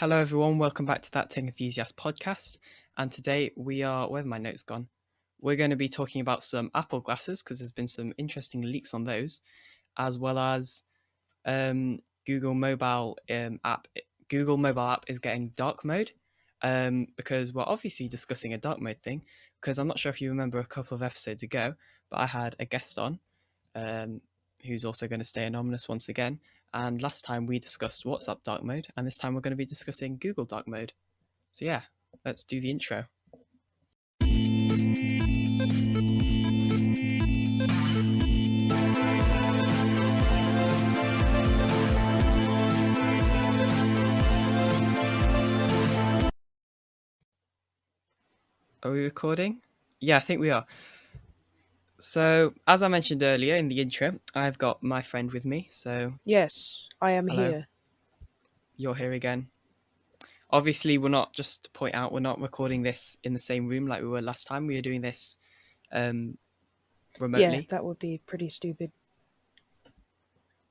Hello, everyone. Welcome back to that Tech Enthusiast podcast. And today where have my notes gone? We're going to be talking about some Apple glasses because there's been some interesting leaks on those, as well as Google mobile app. Google mobile app is getting dark mode because we're obviously discussing a dark mode thing. Because I'm not sure if you remember a couple of episodes ago, but I had a guest on um, who's also going to stay anonymous once again. And last time we discussed WhatsApp dark mode, and this time we're going to be discussing Google dark mode. So yeah, let's do the intro. Are we recording? Yeah, I think we are. So, as I mentioned earlier in the intro, I've got my friend with me. So, Yes, I am hello, here. you're here again. Obviously, we're not, just to point out, we're not recording this in the same room like we were last time. We were doing this Yeah, remotely. that would be pretty stupid.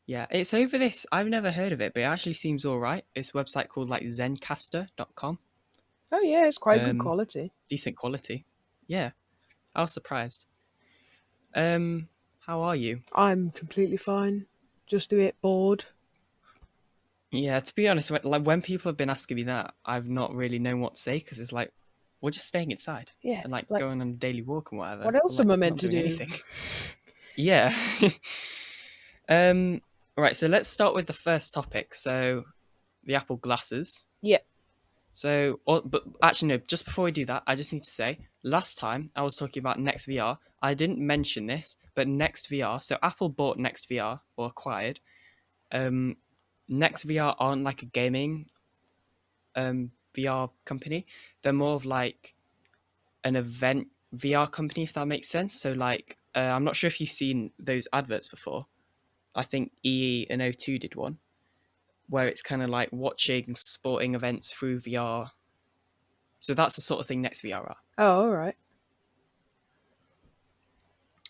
Yeah, it's over this. I've never heard of it, but it actually seems all right. It's a website called like zencaster.com. Oh yeah, it's quite good quality. Decent quality. Yeah, I was surprised. How are you? I'm completely fine. Just a bit bored. Yeah, to be honest, when people have been asking me that, I've not really known what to say because it's like we're just staying inside Yeah, and like like going on a daily walk and whatever. what We're else like am I not meant to doing do? anything. Yeah. um. All right. So let's start with the first topic. So the Apple glasses. Yeah. But actually, no. Just before we do that, I just need to say, last time I was talking about Next VR. I didn't mention this, but Next VR. So Apple bought Next VR or acquired. Um, Next VR aren't like a gaming VR company. They're more of like an event VR company, if that makes sense. So like, I'm not sure if you've seen those adverts before. I think EE and O2 did one where it's kind of like watching sporting events through VR. So that's the sort of thing Next VR are. Oh, all right.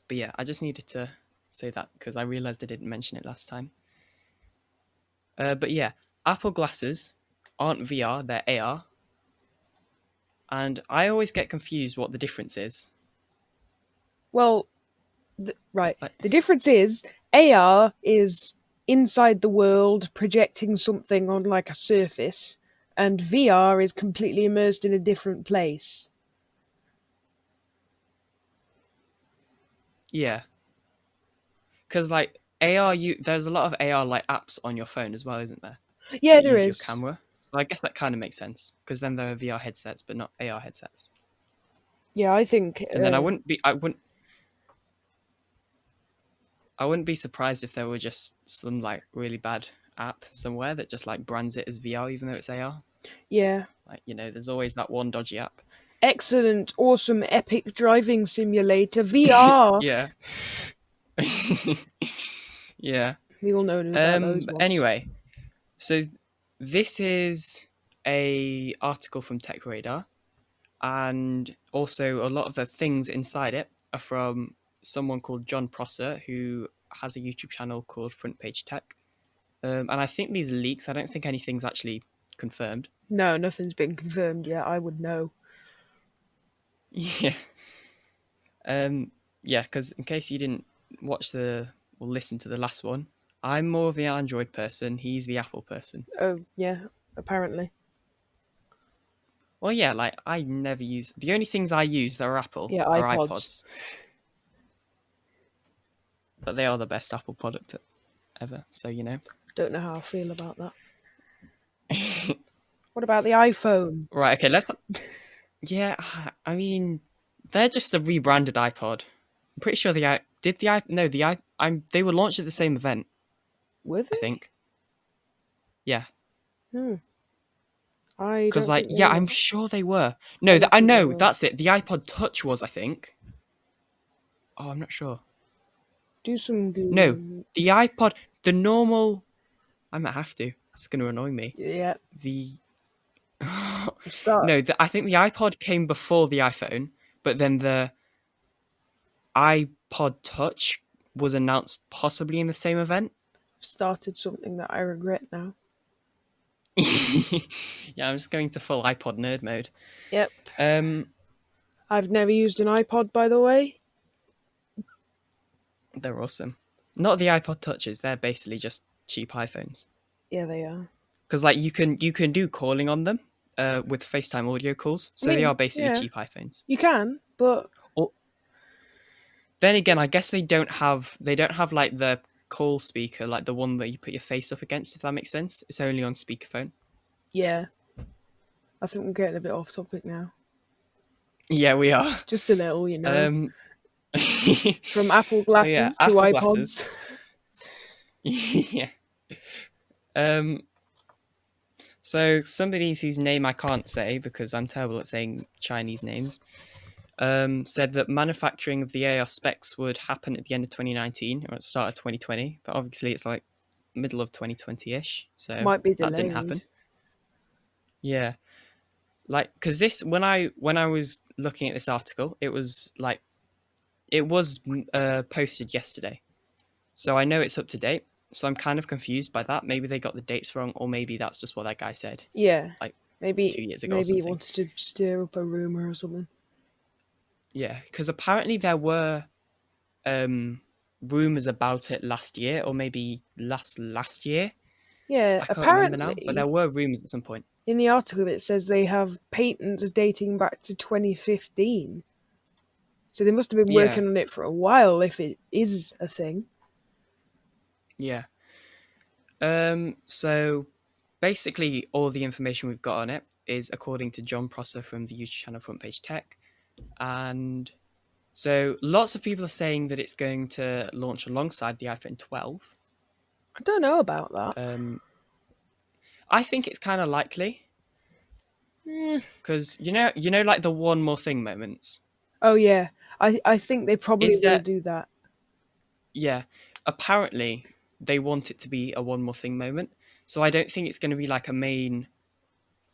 But yeah, I just needed to say that because I realized I didn't mention it last time. But yeah, Apple glasses aren't VR, they're AR. And I always get confused what the difference is. Well, right. Like, The difference is AR is inside the world, projecting something on like a surface, and VR is completely immersed in a different place. yeah. Because like AR, there's a lot of AR like apps on your phone as well, isn't there? Yeah, That there use your is. camera. So I guess that kind of makes sense because then there are VR headsets, but not AR headsets. Yeah, I think. And then I wouldn't be surprised if there were just some like really bad app somewhere that just like brands it as VR even though it's AR. Yeah. Like, there's always that one dodgy app. Excellent, awesome, epic driving simulator VR. Yeah. Yeah. We all know about those ones. Anyway, so this is a article from Tech Radar, and also a lot of the things inside it are from someone called John Prosser, who has a YouTube channel called Front Page Tech. And I think these leaks, I don't think anything's actually confirmed. No, nothing's been confirmed yet. I would know. Yeah. Yeah, because in case you didn't watch or listen to the last one, I'm more of the Android person. He's the Apple person. Oh, yeah, apparently. Well, yeah, like I never use the only things I use that are Apple Yeah, are iPods. iPods, but they are the best Apple product ever. So Don't know how I feel about that. What about the iPhone? Right. Okay. Let's. Yeah. I mean, they're just a rebranded iPod. I'm pretty sure they were launched at the same event. Were I they? think. Yeah. I Because don't like, think they yeah, were. I'm sure they were. No, I don't I think they know were. that's it. The iPod Touch was, I think. Oh, I'm not sure. Do some No, Googling. the iPod, the normal. I might have to. It's going to annoy me. Yeah. The Start. no, I think the iPod came before the iPhone, but then the iPod Touch was announced possibly in the same event. I've started something that I regret now. Yeah, I'm just going to full iPod nerd mode. Yep. Um, I've never used an iPod, by the way. they're awesome. Not the iPod touches. They're basically just cheap iPhones. Yeah, they are. Because like you can do calling on them with FaceTime audio calls, I so they are mean, basically yeah, cheap iPhones. you can, but Or then again, I guess they don't have like the call speaker, like the one that you put your face up against. If that makes sense, it's only on speakerphone. yeah, I think we're getting a bit off topic now. Yeah, we are. Just a little, Um, from Apple so yeah, glasses to Apple glasses. iPods. Yeah. Um, so somebody whose name I can't say because I'm terrible at saying Chinese names said that manufacturing of the AR specs would happen at the end of 2019 or at the start of 2020, but obviously it's like middle of 2020-ish, so Might be that didn't delayed. happen. Yeah, like because this when I was looking at this article, it was like it was posted yesterday, so I know it's up to date. So I'm kind of confused by that. Maybe they got the dates wrong, or maybe that's just what that guy said Yeah, like maybe 2 years ago or maybe he something. wanted to stir up a rumor or something. Yeah, because apparently there were um, rumors about it last year, or maybe last year. Yeah, I can't remember now, but there apparently were rumors at some point. in the article it says they have patents dating back to 2015. So they must have been Yeah, working on it for a while if it is a thing. yeah. So basically, all the information we've got on it is according to John Prosser from the YouTube channel Front Page Tech, and so lots of people are saying that it's going to launch alongside the iPhone 12. I don't know about that. Um, I think it's kind of likely Eh. because like the one more thing moments. Oh yeah, I think they probably Is will there do that. Yeah, apparently they want it to be a one more thing moment. So I don't think it's going to be like a main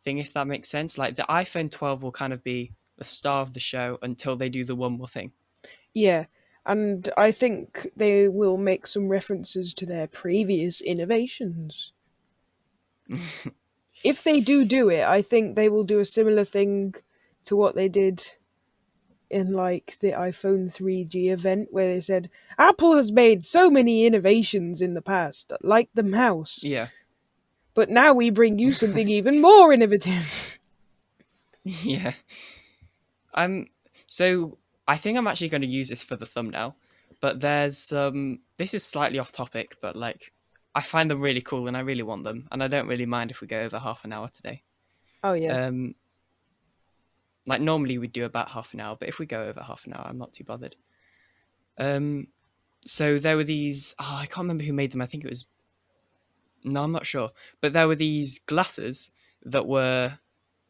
thing, if that makes sense. Like the iPhone 12 will kind of be the star of the show until they do the one more thing. Yeah, and I think they will make some references to their previous innovations. If they do it, I think they will do a similar thing to what they did in like the iPhone 3G event where they said Apple has made so many innovations in the past, like the mouse, Yeah, but now we bring you something even more innovative. yeah. I'm so I think I'm actually going to use this for the thumbnail, but there's this is slightly off topic, but like I find them really cool and I really want them, and I don't really mind if we go over half an hour today. Oh yeah. Um, like normally we'd do about half an hour, but if we go over half an hour, I'm not too bothered. Um, so there were these. Oh, I can't remember who made them. I think it was. No, I'm not sure. But there were these glasses that were.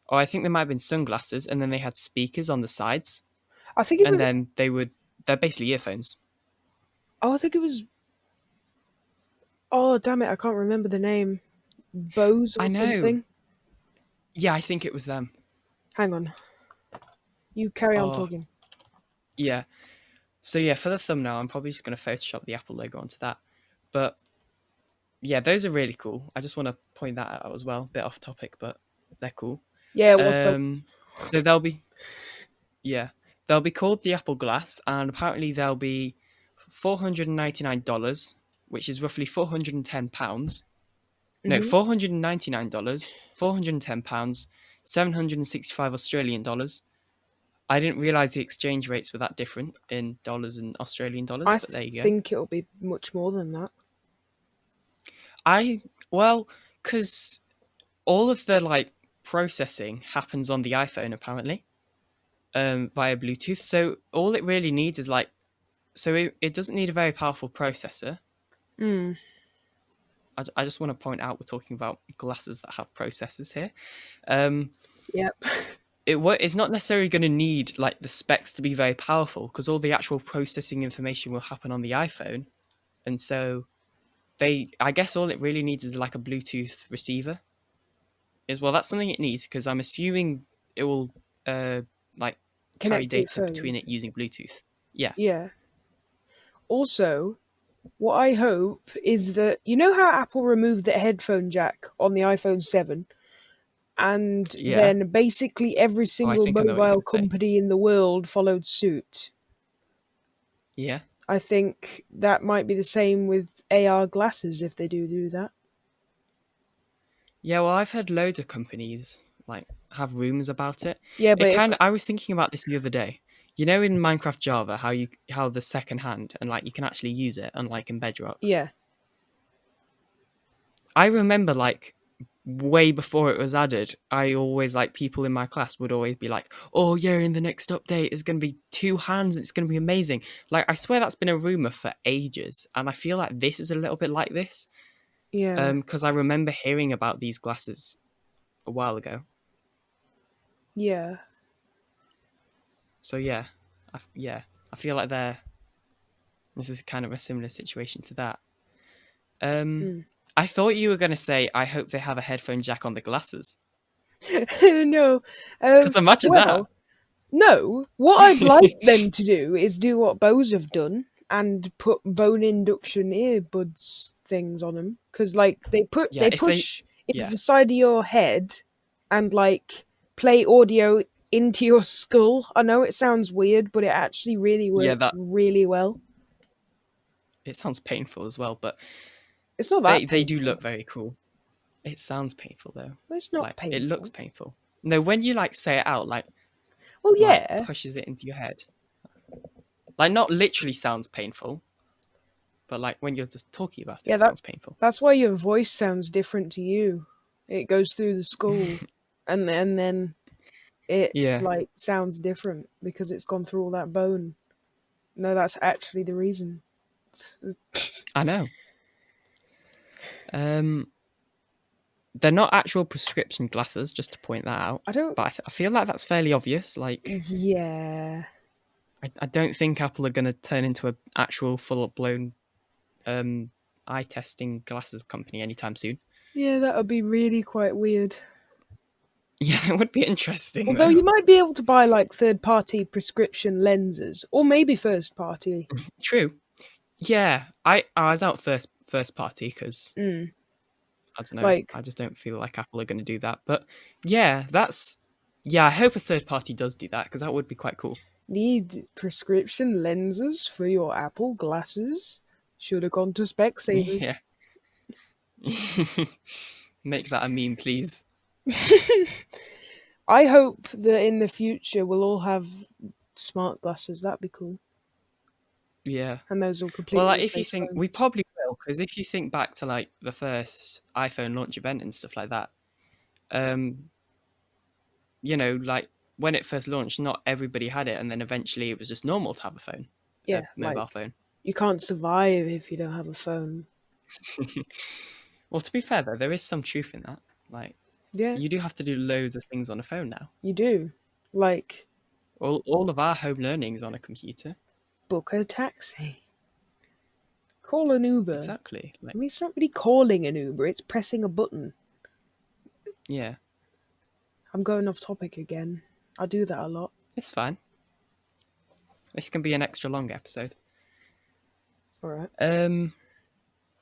Oh, I think they might have been sunglasses, and then they had speakers on the sides, I think it and was. then they would. They're basically earphones. Oh, I think it was. Oh, damn it! I can't remember the name. Bose I or know. something. Yeah, I think it was them. Hang on. You carry on Oh, talking. yeah. So yeah, for the thumbnail, I'm probably just going to Photoshop the Apple logo onto that. But yeah, those are really cool. I just want to point that out as well. Bit off topic, but they're cool. Yeah, it was Bose. So they'll be Yeah, they'll be called the Apple Glass, and apparently they'll be $499, which is roughly £410. No, Hmm. $499, £410, 765 Australian dollars. I didn't realize the exchange rates were that different in dollars and Australian dollars, I but there you go. think it'll be much more than that. I well, because all of the like processing happens on the iPhone apparently, via Bluetooth. So all it really needs is like it doesn't need a very powerful processor. Hmm. I just want to point out we're talking about glasses that have processors here. Um, Yep. it's not necessarily going to need like the specs to be very powerful because all the actual processing information will happen on the iPhone, and so I guess all it really needs is like a Bluetooth receiver. Is well, that's something it needs because I'm assuming it will uh like carry Connect to your data between phone. it using Bluetooth. Yeah, Yeah. Also, What I hope is that you know how Apple removed the headphone jack on the iPhone 7, and Yeah. then basically every Oh, I single think I know what you're mobile gonna say. company in the world followed suit. Yeah. I think that might be the same with AR glasses if they do that. Yeah, well, I've heard loads of companies like have rumors about it. Yeah, but It kind of I was thinking about this the other day. You know in Minecraft Java how the second hand and like you can actually use it unlike in Bedrock. yeah, I remember like way before it was added, I always like people in my class would always be like, "Oh yeah, in the next update it's going to be two hands, it's going to be amazing." Like I swear that's been a rumor for ages and I feel like this is a little bit like this. yeah, Because I remember hearing about these glasses a while ago. yeah. So yeah, yeah, I feel like this is kind of a similar situation to that. Um, Mm. I thought you were going to say, I hope they have a headphone jack on the glasses. No, Because imagine that. well, no. What I'd like them to do is do what Bose have done and put bone induction earbuds things on them, because like Yeah, they if they, push into yeah, the side of your head and like play audio into your skull. I know it sounds weird, but it actually really yeah, works that really well. it sounds painful as well, but It's not that they do painful. look very cool. It sounds painful though. It's not Like it looks painful. painful. No, when you like say it out, Well, like yeah, pushes it into your head, like not literally sounds painful, but like when you're just talking about it, yeah. it sounds painful. That's why your voice sounds different to you. It goes through the skull, and then it Yeah, like sounds different because it's gone through all that bone. No, that's actually the reason. I know. Um, they're not actual prescription glasses, just to point that out. I don't. But I feel like that's fairly obvious. Like, Yeah, I don't think Apple are going to turn into an actual full blown um, eye testing glasses company anytime soon. yeah, that would be really quite weird. Yeah, it would be interesting Although though. you might be able to buy like third-party prescription lenses, or maybe first-party. True. Yeah, I doubt first party because Mm. I don't know. Like I just don't feel like Apple are going to do that. But yeah, that's yeah. I hope a third party does do that because that would be quite cool. need prescription lenses for your Apple glasses. Should have gone to Specsavers. Yeah. Make that a meme, please. I hope that in the future we'll all have smart glasses. That'd be cool. Yeah. And those will Well, completely like if you replace think we phones. probably will, because if you think back to like the first iPhone launch event and stuff like that, um, like when it first launched, not everybody had it, and then eventually it was just normal to have a phone, a Yeah, mobile like phone. you can't survive if you don't have a phone. Well, to be fair though, there is some truth in that. Like Yeah, you do have to do loads of things on a phone now. you do. Like All of our home learning is on a computer. book a taxi, call an Uber. Exactly. I Like mean, it's not really calling an Uber, it's pressing a button. yeah, I'm going off topic again. I do that a lot. it's fine. This can be an extra long episode. Alright. Um,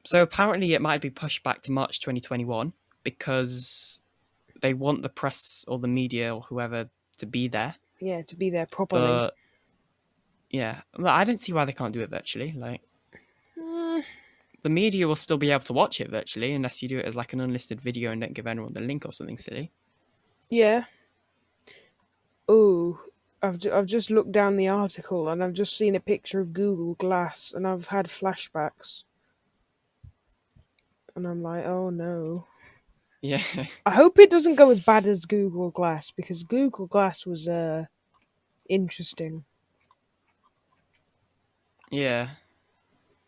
so apparently it might be pushed back to March 2021 because they want the press or the media or whoever to be there. Yeah, to be there properly. But yeah, well, I don't see why they can't do it virtually. Like Mm, the media will still be able to watch it virtually unless you do it as like an unlisted video and don't give anyone the link or something silly. yeah. Oh, I've just looked down the article and I've just seen a picture of Google Glass and I've had flashbacks. And I'm like, oh no. Yeah, I hope it doesn't go as bad as Google Glass because Google Glass was interesting. yeah.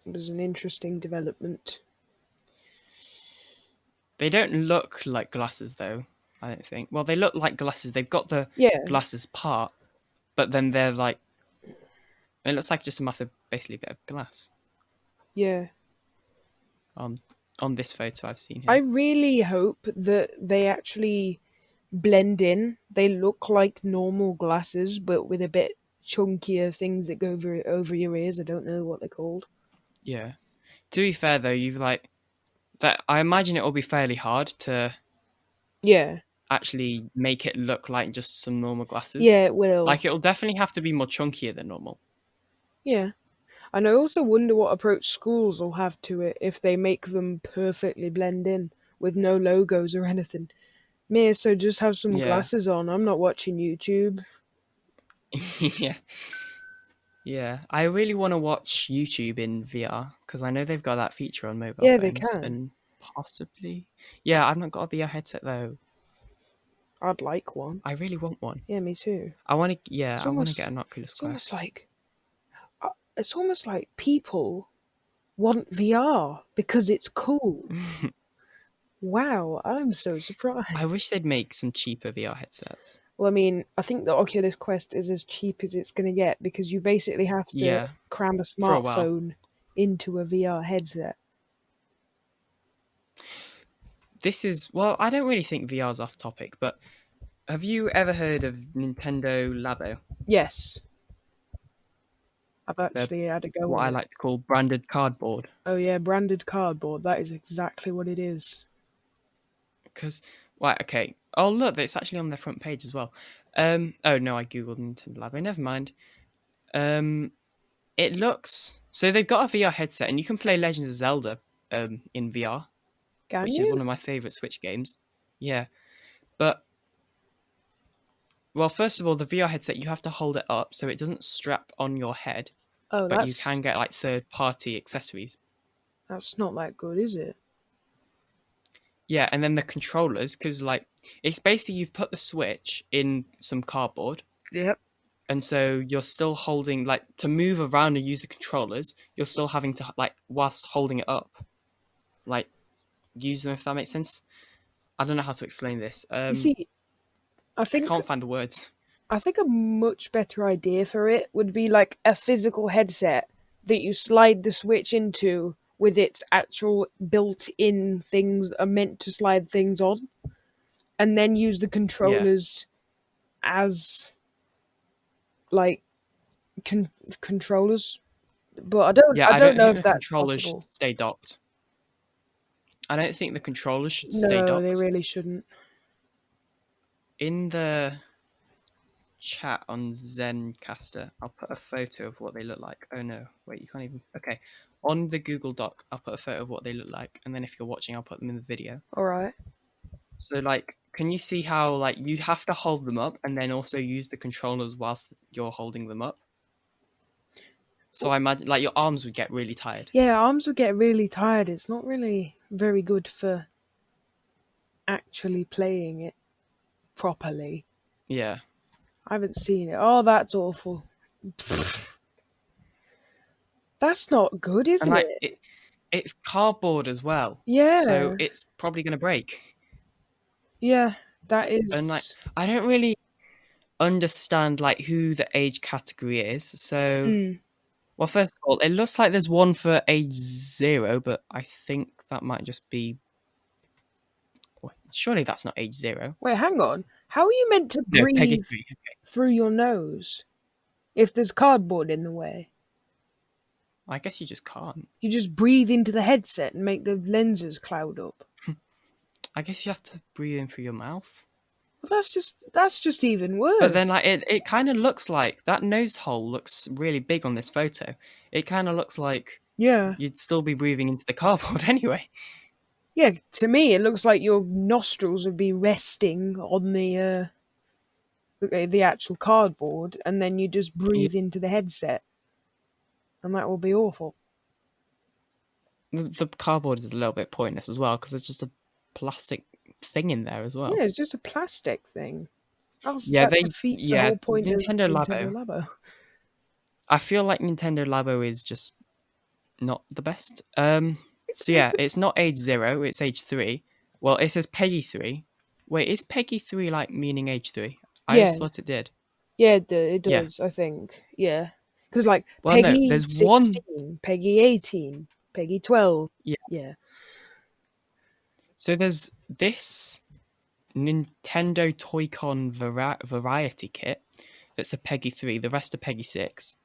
It was an interesting development. They don't look like glasses though. I don't think. Well, they look like glasses. They've got the Yeah, glasses part, but then they're like it looks like just a massive, basically bit of glass yeah. on on this photo I've seen I here. really hope that they actually blend in. They look like normal glasses, but with a bit chunkier things that go over your ears. I don't know what they're called. Yeah. To be fair though, you've like that. I imagine it will be fairly hard to Yeah, actually make it look like just some normal glasses. yeah, it will. Like it'll definitely have to be more chunkier than normal. Yeah. And I also wonder what approach schools will have to it if they make them perfectly blend in with no logos or anything. Me, so just have some Yeah, glasses on. I'm not watching YouTube. yeah, yeah. I really want to watch YouTube in VR because I know they've got that feature on mobile Yeah, they phones can. and possibly. Yeah, I've not got a VR headset though. I'd like one. I really want one. Yeah, me too. I want to. Yeah, It's I want to almost, get an Oculus it's almost Quest. like, it's almost like people want VR because it's cool. Wow, I'm so I surprised. wish they'd make some cheaper VR headsets. Well, I mean, I think the Oculus Quest is as cheap as it's going to get because you basically have to Yeah, cram a for a while. smartphone into a VR headset. This is well, I don't really think VR's off topic, but have you ever heard of Nintendo Labo? Yes, I've The actually had a go what on I it. like to call branded cardboard. Oh yeah, branded cardboard. That is exactly what it is. Because, right, okay. Oh, look, it's actually on their front page as well. Oh no, I googled Nintendo Labo. Never mind. Um, it looks so they've got a VR headset and you can play Legends of Zelda in VR, Can which is you? one of my favorite Switch games. Yeah, but well, first of all, the VR headset you have to hold it up so it doesn't strap on your head, Oh, but you that's can get like third-party accessories. that's not that good, is it? Yeah, and then the controllers, because like it's basically you've put the Switch in some cardboard, Yep. and so you're still holding like to move around and use the controllers. You're still having to like whilst holding it up, like use them if that makes sense. I don't know how to explain this. You see, I I think can't find the words. I think a much better idea for it would be like a physical headset that you slide the Switch into with its actual built-in things that are meant to slide things on, and then use the Yeah, controllers as like controllers. But yeah. I I don't don't know think if the that's controllers should possible. stay docked. I don't think the controllers should stay No, they docked. really shouldn't. In the chat on Zencaster, I'll put a photo of what they look like. Oh no, wait, you can't even. Okay, on the Google Doc, I'll put a photo of what they look like, and then if you're watching, I'll put them in the video. All right. So, like, can you see how like you have to hold them up and then also use the controllers whilst you're holding them up? So I imagine like your arms would get really tired. Yeah, arms would get really tired. It's not really very good for actually playing it properly. Yeah, I haven't seen it. Oh, that's awful. That's not good, and isn't like it? it's cardboard as well, so Yeah, it's probably gonna break. yeah, that And like is. I don't really understand like who the age category is. So Mm. well, first of all, it looks like there's one for age 0, but I think that might just be. Surely that's not age 0. Wait, hang on. How are you meant to No, Peggy breathe 3. Okay. through your nose if there's cardboard in the way? I guess you just can't. You just breathe into the headset and make the lenses cloud up. I guess you have to breathe in through your mouth. Well, that's just even But then, worse. like, it kind of looks like that nose hole looks really big on this photo. It kind of looks like Yeah, you'd still be breathing into the cardboard anyway. yeah. To me, it looks like your nostrils would be resting on the actual cardboard, and then you just Yeah, breathe into the headset, and that will be awful. the cardboard is a little bit pointless as well because there's just a plastic thing in there as well. Yeah, it's just a plastic thing. Yeah, That they defeats the yeah whole point of Nintendo Nintendo Labo. Labo. I feel like Nintendo Labo is just not the best. So It's yeah, it's not age 0, it's age 3. Well, it says Peggy 3. Wait, is Peggy 3 like meaning age 3? I yeah, always thought it did. yeah, it Yeah. does. I think, yeah, because like Well, no, Peggy there's one. 16, Peggy 18, Peggy 12. Yeah. Yeah, So there's this Nintendo Toy-Con variety kit that's a Peggy 3. The rest are Peggy 6.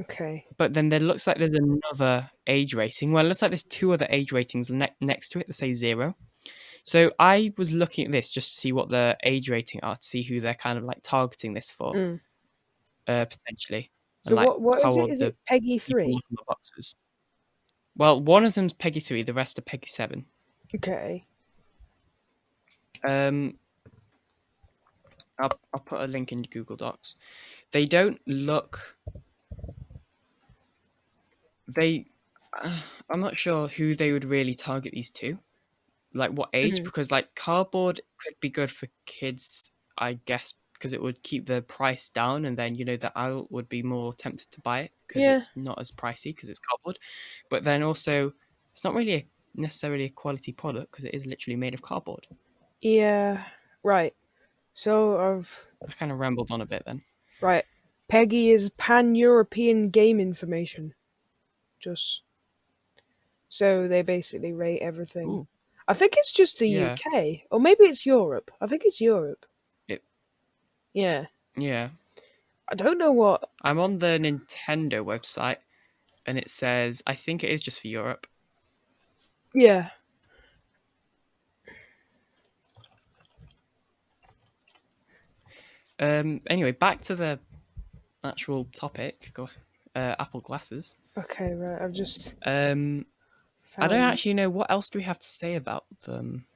Okay. but then there looks like there's another age rating. Well, it looks like there's two other age ratings next to it that say 0. So I was looking at this just to see what the age rating are, to see who they're kind of like targeting this for, Mm. potentially, and So like what how is it? old Is the it Peggy people look 3? on the boxes. Well, one of them's Peggy 3, the rest are Peggy 7. Okay. Um, I'll put a link in Google Docs. They don't look. They. I'm not sure who they would really target these to. Like what age? Mm. Because like cardboard could be good for kids, I guess, because it would keep the price down, and then the adult would be more tempted to buy it because Yeah. it's not as pricey because it's cardboard. But then also, it's not really necessarily a quality product because it is literally made of cardboard. Yeah. Right. So I've I kind of rambled on a bit then. right. Peggy is pan-European game information. Just so they basically rate everything. Ooh, I think it's just the yeah, UK, or maybe it's Europe. I think it's Europe. it, Yeah. yeah. I don't know what. I'm on the Nintendo website, and it says I think it is just for Europe. Yeah. Anyway, back to the actual topic. Apple glasses. Okay. Right. I've just Um, I don't found. actually know what else do we have to say about them.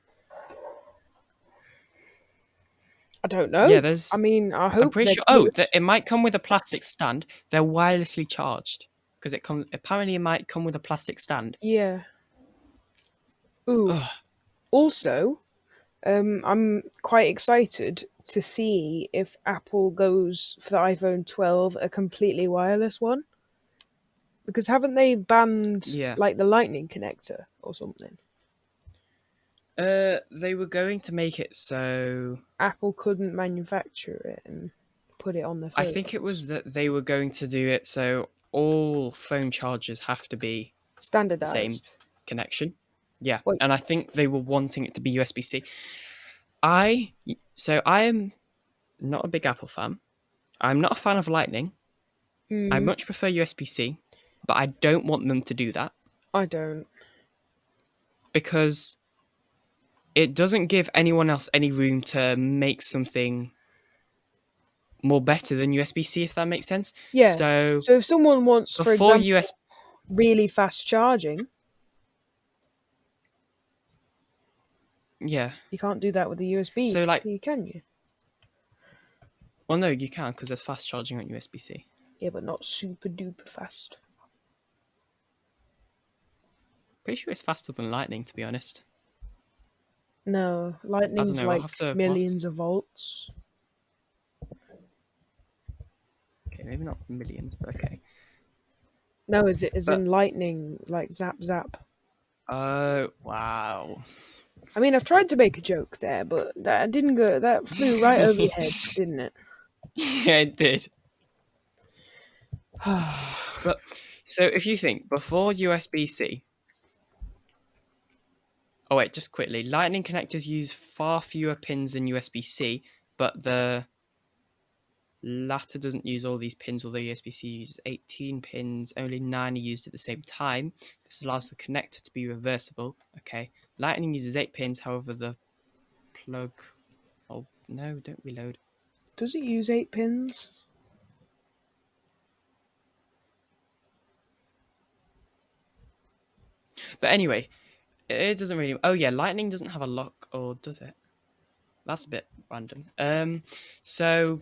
I don't Yeah, know. I there's. mean, I I'm hope pretty they're sure. Oh, good. that it might come with a plastic stand. They're wirelessly charged because it comes. Apparently, it might come with a plastic stand. Yeah. Ooh. Ugh, Also, I'm quite excited to see if Apple goes for the iPhone 12 a completely wireless one. Because haven't they banned yeah. like the lightning connector or something? They were going to make it so. Apple couldn't manufacture it and put it on their I think it phones. was that they were going to do it so all phone chargers have to be the same Standardized. connection. Yeah, Wait. and I think they were wanting it to be USB C. I I am not a big Apple fan. I'm not a fan of Lightning. I Mm, much prefer USB C, but I don't want them to do that I don't. because it doesn't give anyone else any room to make something more better than USB C, if that makes sense. Yeah. So So if someone wants, for before example, US, really fast charging, yeah. you can't do that with the USB So like, C, can you? well, no, you can because there's fast charging on USB C. Yeah, but not super duper fast. Pretty sure it's faster than Lightning, to be honest. No, I don't lightning's know. like millions of volts. Okay, maybe not millions, but okay. No, is it is in But lightning like zap zap? oh wow. I mean, I've tried to make a joke there, but that didn't go. That flew right over your head, didn't it? Yeah, it did. But so if you think before USB C, oh wait, just quickly, Lightning connectors use far fewer pins than USB C, but the latter doesn't use all these pins, although USB C uses 18 pins, only 9 are used at the same time. This allows the connector to be reversible. Okay. Lightning uses 8 pins, however, the plug. Oh, no, don't reload. Does it use 8 pins? But anyway, it doesn't really. Oh, yeah, Lightning doesn't have a lock, or does it? That's a bit random. So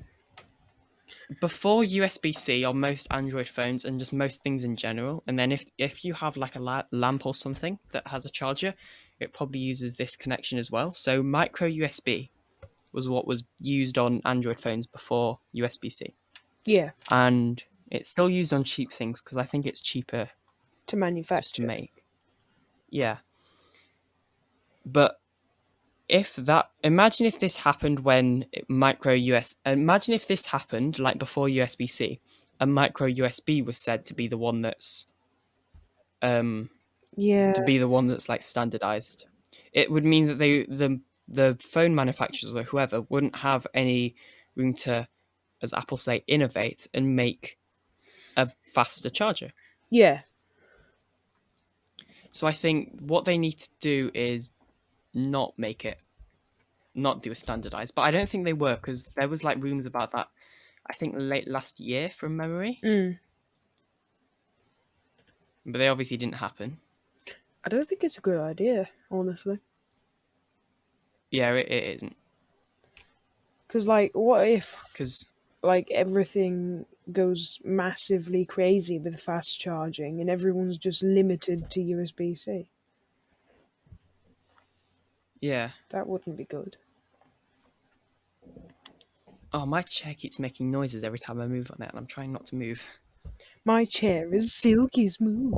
before USB C on most Android phones and just most things in general, and then if you have like a lamp or something that has a charger, it probably uses this connection as well. So micro USB was what was used on Android phones before USB C, Yeah, and it's still used on cheap things because I think it's cheaper to just to manufacture. make. Yeah, but if that imagine if this happened when micro US imagine if this happened like before USB-C and micro USB was said to be the one that's um Yeah, like standardized. It would mean that the phone manufacturers or whoever wouldn't have any room to, as Apple say, innovate and make a faster charger. Yeah. So I think what they need to do is not make it, not do a standardized. But I don't think they were, because there was like rumors about that. I think late last year from memory, Mm. but they obviously didn't happen. I don't think it's a good idea, honestly. Yeah, it isn't, Because, like, what if, because like, everything goes massively crazy with fast charging and everyone's just limited to USB C? yeah. That wouldn't be good. Oh, my chair keeps making noises every time I move on it, and I'm trying not to move. My chair is silky smooth.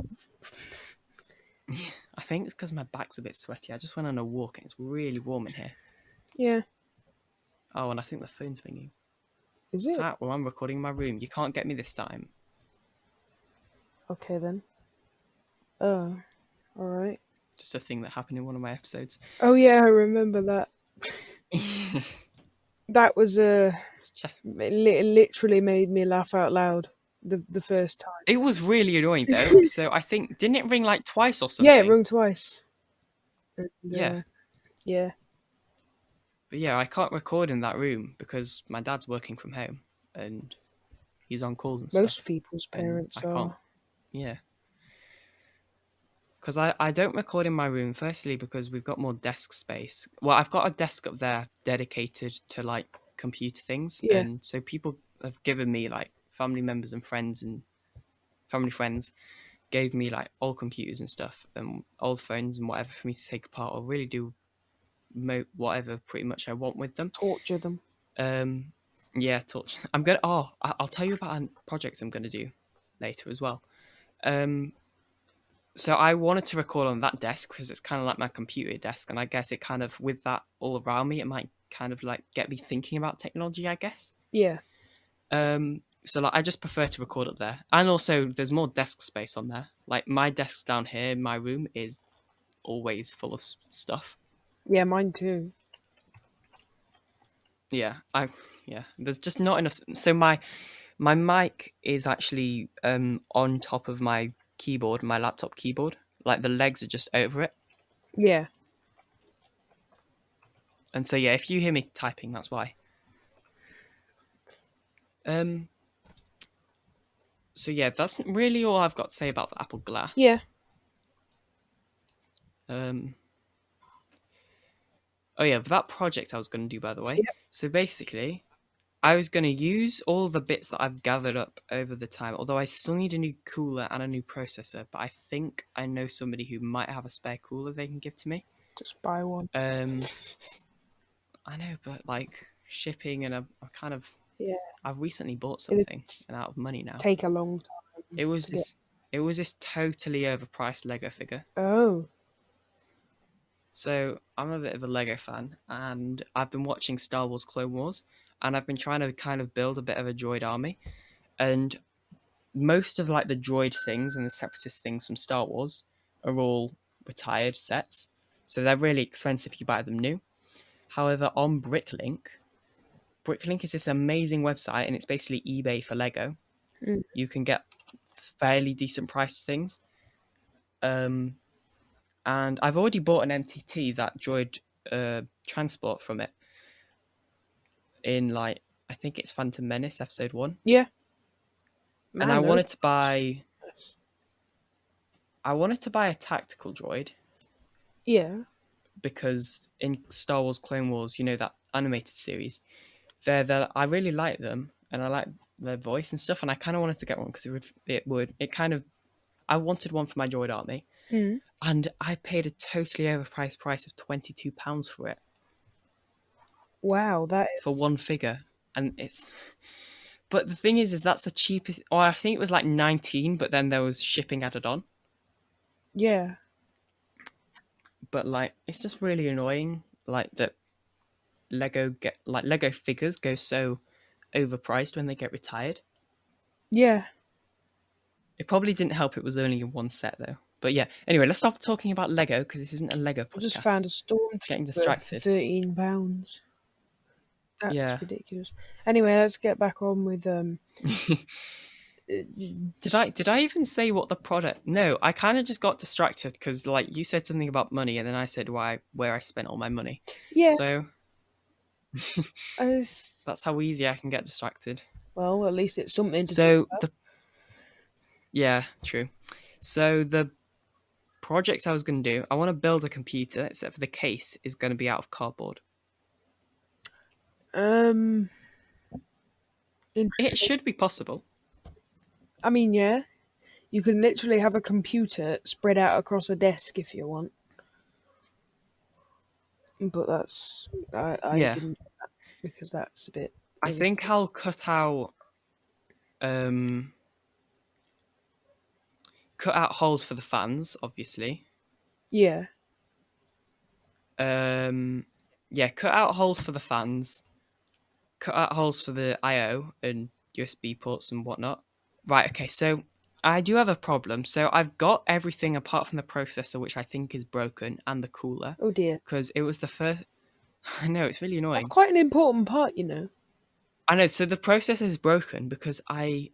I think it's because my back's a bit sweaty. I just went on a walk and it's really warm in here. Yeah. Oh, and I think the phone's ringing. Is it? Ah, well, I'm recording in my room. You can't get me this time. Okay then. Oh, alright. Just a thing that happened in one of my episodes. Oh yeah, I remember that. That was it literally made me laugh out loud the first time. It was really annoying though. So I think, didn't it ring like twice or Yeah, it something? rung twice. And, Yeah. yeah, But yeah, I can't record in that room because my dad's working from home and he's on calls and most stuff. people's And parents I can't, are. yeah. Because I don't record in my room, firstly, because we've got more desk space. Well, I've got a desk up there dedicated to like computer things. Yeah, And so people have given me like family members and friends and family friends gave me like old computers and stuff and old phones and whatever for me to take apart or really do whatever pretty much I want with them. torture them. Um, yeah, touch. I'm gonna. Oh, I'll tell you about a project I'm gonna do later as well. Um, so I wanted to record on that desk because it's kind of like my computer desk, and I guess it kind of with that all around me, it might kind of like get me thinking about technology. I guess. Yeah, So like I just prefer to record up there, and also there's more desk space on there. Like my desk down here in my room is always full of stuff. yeah, mine too. Yeah, yeah. There's just not enough. So my mic is actually on top of my keyboard, my laptop keyboard. Like the legs are just over it. Yeah, And so yeah, if you hear me typing, that's why. Um so yeah, that's really all I've got to say about the Apple yeah, Glass. Um oh yeah, that project I was going to do by the way. yeah. So basically, I was going to use all the bits that I've gathered up over the time, although I still need a new cooler and a new processor, but I think I know somebody who might have a spare cooler they can give to me. Just buy one. Um I know, but like shipping and I'm kind of Yeah, I've recently bought it'd something and out of money now. take a long time It was to get. this it was this totally overpriced Lego figure. Oh, So I'm a bit of a Lego fan and I've been watching Star Wars Clone Wars and I've been trying to kind of build a bit of a droid army. And most of like the droid things and the separatist things from Star Wars are all retired sets. So they're really expensive if you buy them new. However, on Bricklink is this amazing website and it's basically eBay for Lego. mm, You can get fairly decent priced things. Um, and I've already bought an MTT, that droid transport from it, in like, I think it's Phantom Menace episode 1. yeah, And I man, those. wanted to buy a tactical droid Yeah, because in Star Wars Clone Wars, you know, that animated series, I really like them and I like their voice and stuff, and I kind of wanted to get one because it kind of, I wanted one for my droid army, mm. and I paid a totally overpriced price of £22 for it Wow, that for is. one figure, and but the thing is that's the cheapest, or I think it was like 19, but then there was shipping added on. Yeah, But like, it's just really annoying, like that Lego figures go so overpriced when they get retired. yeah. It probably didn't help it was only in one set though. But yeah, anyway, let's stop talking about Lego because this isn't a Lego I just found podcast. a Getting stormtrooper for distracted. £13. That's Yeah. ridiculous. Anyway, let's get back on with Did I even say what the product? No, I kind of just got distracted because like you said something about money, and then I said where I spent all my money. Yeah, So as that's how easy I can get distracted. well, at least it's something to think So about. the Yeah, true. So the project I was going to do, I want to build a computer, except for the case is going to be out of cardboard. Um, It interesting. should be possible. I mean, yeah, you can literally have a computer spread out across a desk if you want, but I Yeah, didn't because that's a bit I think irresponsible. I'll um cut out holes for the fans, obviously. Yeah, Um, yeah, cut out holes for the fans, cut out holes for the I/O and USB ports and whatnot. Right. Okay. So I do have a problem. So I've got everything apart from the processor, which I think is broken, and the cooler, oh dear, because it was the first. I know it's really that's annoying. quite an important part, you know. I know. So the processor is broken because I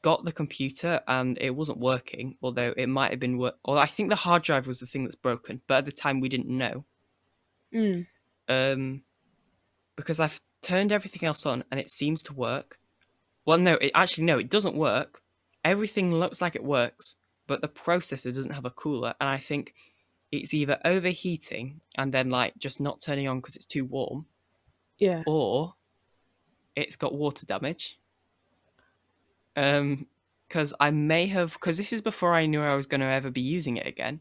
got the computer and it wasn't working. Although it might have been or I think the hard drive was the thing that's broken. But at the time we didn't know. Mm, Um, because I've turned everything else on and it seems to work. Well, no, it doesn't work. Everything looks like it works, but the processor doesn't have a cooler, and I think it's either overheating and then like just not turning on because it's too warm, yeah, or it's got water damage. Because because this is before I knew I was going to ever be using it again.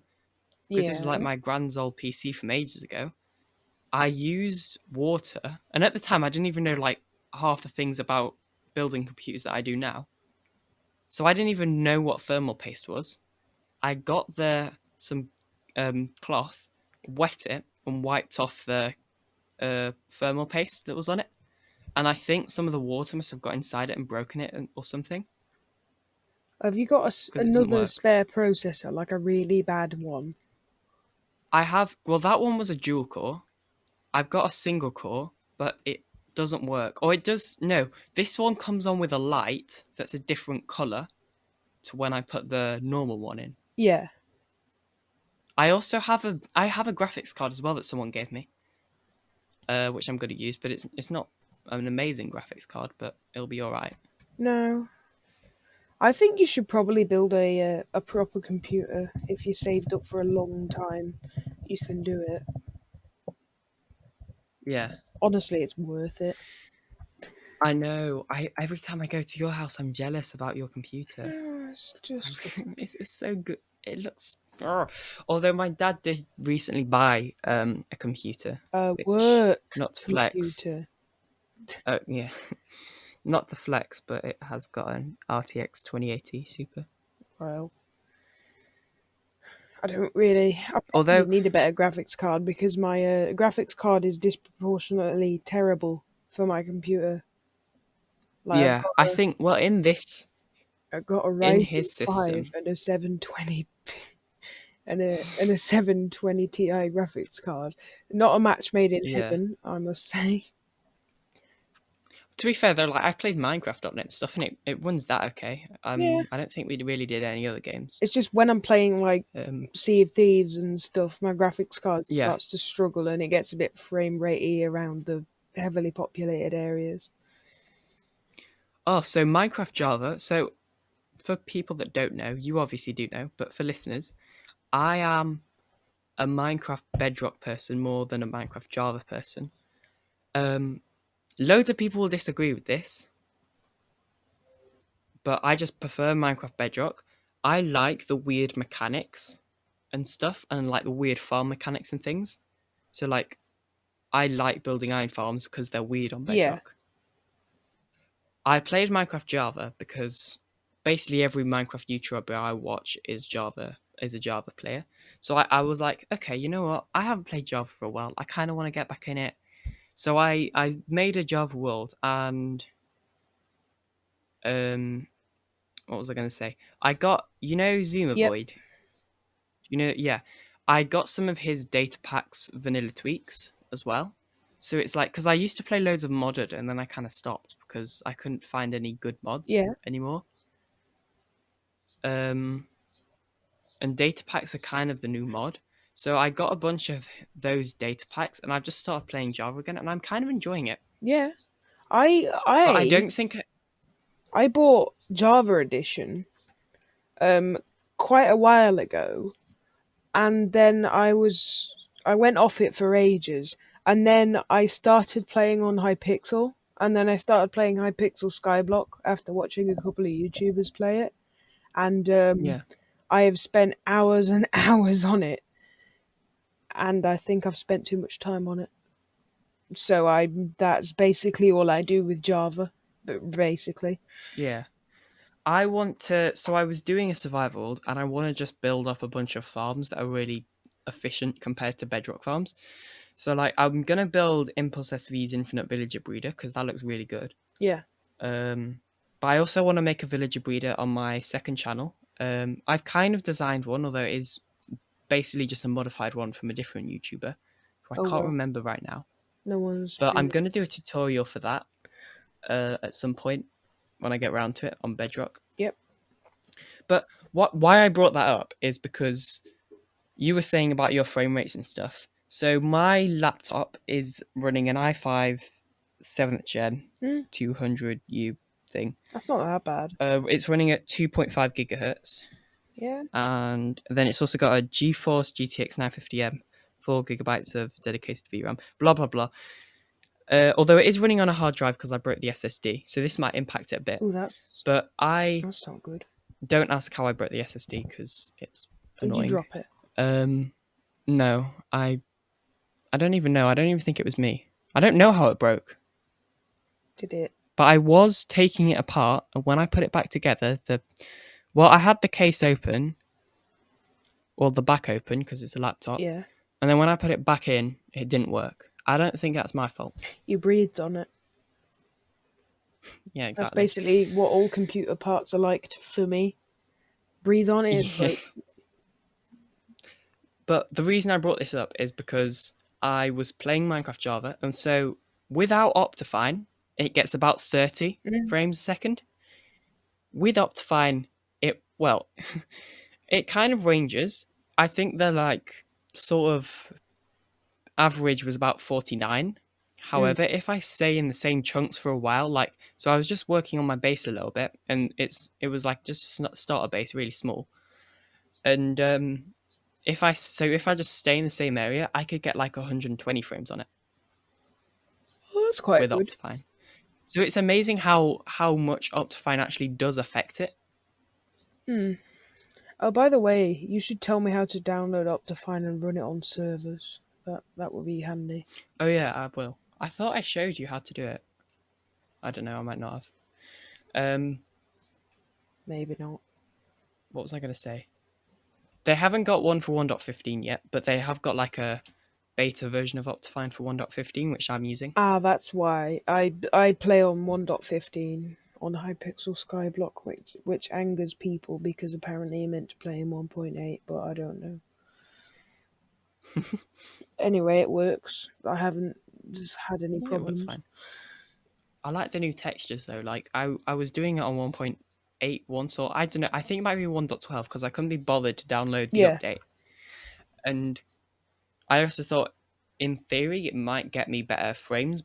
Because this is like yeah. my grand's old PC from ages ago. I used water, and at the time I didn't even know like half the things about building computers that I do now. So I didn't even know what thermal paste was. I got some cloth, wet it, and wiped off the thermal paste that was on it. And I think some of the water must have got inside it and broken it or something Have you got because it doesn't another work. spare processor, like a really bad one? Well, that one was a dual core. I've got a single core, but it doesn't work. Or it does, no, this one comes on with a light that's a different color to when I put the normal one in. Yeah. I have a graphics card as well that someone gave me, which I'm going to use, but it's not an amazing graphics card, but it'll be all right. No, I think you should probably build a proper computer. If you saved up for a long time, you can do it. Yeah, Honestly, it's worth it. I know. I every time I go to your house, I'm jealous about your computer. It's just a It's so good. It looks. Ugh. Although my dad did recently buy a computer, which work not to flex. computer. Yeah, not to flex, but it has got an RTX 2080 Super. Well, I don't really. I probably Although, need a better graphics card because my graphics card is disproportionately terrible for my computer. Like yeah, I think well I've got a in Ryzen his 5 system, and a 720 and a 720 Ti graphics card. Not a match made in yeah. heaven, I must say. To be fair though, like I played Minecraft on it and stuff, and it runs that okay. Yeah, I don't think we really did any other games. it's just when I'm playing like Um, Sea of Thieves and stuff, my graphics card yeah. starts to struggle and it gets a bit frame ratey around the heavily populated areas. Oh, so Minecraft Java. So for people that don't know, you obviously do know, but for listeners, I am a Minecraft Bedrock person more than a Minecraft Java person. Um, Loads of people will disagree with this, but I just prefer Minecraft Bedrock. I like the weird mechanics and stuff, and like the weird farm mechanics and things. So like, I like building iron farms because they're weird on Yeah, Bedrock. I played Minecraft Java because basically every Minecraft YouTuber I watch is a Java player. So I was like, okay, you know what? I haven't played Java for a while. I kind of want to get back in it. So I made a Java world and um what was I going to say? I got Zuma yep, Void. Yeah. I got some of his data packs vanilla tweaks as well. So it's like, because I used to play loads of modded and then I kind of stopped because I couldn't find any good mods Yeah, anymore. Um, and data packs are kind of the new mod. So I got a bunch of those data packs and I've just started playing Java again and I'm kind of enjoying it. yeah. I But I I don't think, I bought Java Edition um quite a while ago, and then I went off it for ages, and then I started playing on Hypixel, and then I started playing Hypixel Skyblock after watching a couple of YouTubers play it, and yeah, I have spent hours and hours on it, and I think I've spent too much time on it. So I that's basically all I do with Java, but basically, yeah. I want to, so I was doing a survival and I want to just build up a bunch of farms that are really efficient compared to bedrock farms. So like I'm gonna build Impulse SV's Infinite Villager Breeder because that looks really good. yeah. Um, but I also want to make a villager breeder on my second channel. I've kind of designed one, although it is basically just a modified one from a different YouTuber who I Oh can't well, remember right now. no one's But I'm finished. gonna do a tutorial for that at some point when I get around to it on Bedrock. Yep. But why I brought that up is because you were saying about your frame rates and stuff. So my laptop is running an i5 7th gen Mm, 200U thing. that's not that bad. It's running at 2.5 gigahertz, Yeah. and then it's also got a GeForce GTX 950M, 4 gigabytes of dedicated VRAM. Blah blah blah. Although it is running on a hard drive because I broke the SSD, so this might impact it a bit. Oh, that's But I that's not good. don't ask how I broke the SSD because it's Did you annoying. drop it? Um, no, I don't even know. I don't even think it was me. I don't know how it broke. Did it? But I was taking it apart, and when I put it back together, I had the case open, or the back open because it's a laptop, Yeah. and then when I put it back in, it didn't work. I don't think that's my fault. You breathed on it. Yeah, That's exactly. basically what all computer parts are like for me. Breathe on it, Yeah. like But the reason I brought this up is because I was playing Minecraft Java, and so without Optifine, it gets about 30 mm, frames a second. With Optifine, well, it kind of ranges. I think they're like sort of average was about 49. mm. However, if I stay in the same chunks for a while, like so I was just working on my base a little bit and it was like just a starter base really small. And if I just stay in the same area, I could get like 120 frames on it Oh, that's quite with good. Optifine. So it's amazing how much Optifine actually does affect it. Hmm. Oh, by the way, you should tell me how to download Optifine and run it on servers. That would be handy. Oh yeah, I will. I thought I showed you how to do it. I don't know, I might not have. Um Maybe not. what was I going to say? They haven't got one for 1.15 yet, but they have got like a beta version of Optifine for 1.15, which I'm using. Ah, that's why I play on 1.15 on Hypixel Skyblock, which angers people because apparently you're meant to play in 1.8, but I don't know. Anyway, it works. I haven't just had any Yeah, it works problems. fine. I like the new textures though. Like I was doing it on 1.8 once, or I don't know. I think it might be 1.12 because I couldn't be bothered to download the Yeah, update. And I also thought, in theory, it might get me better frames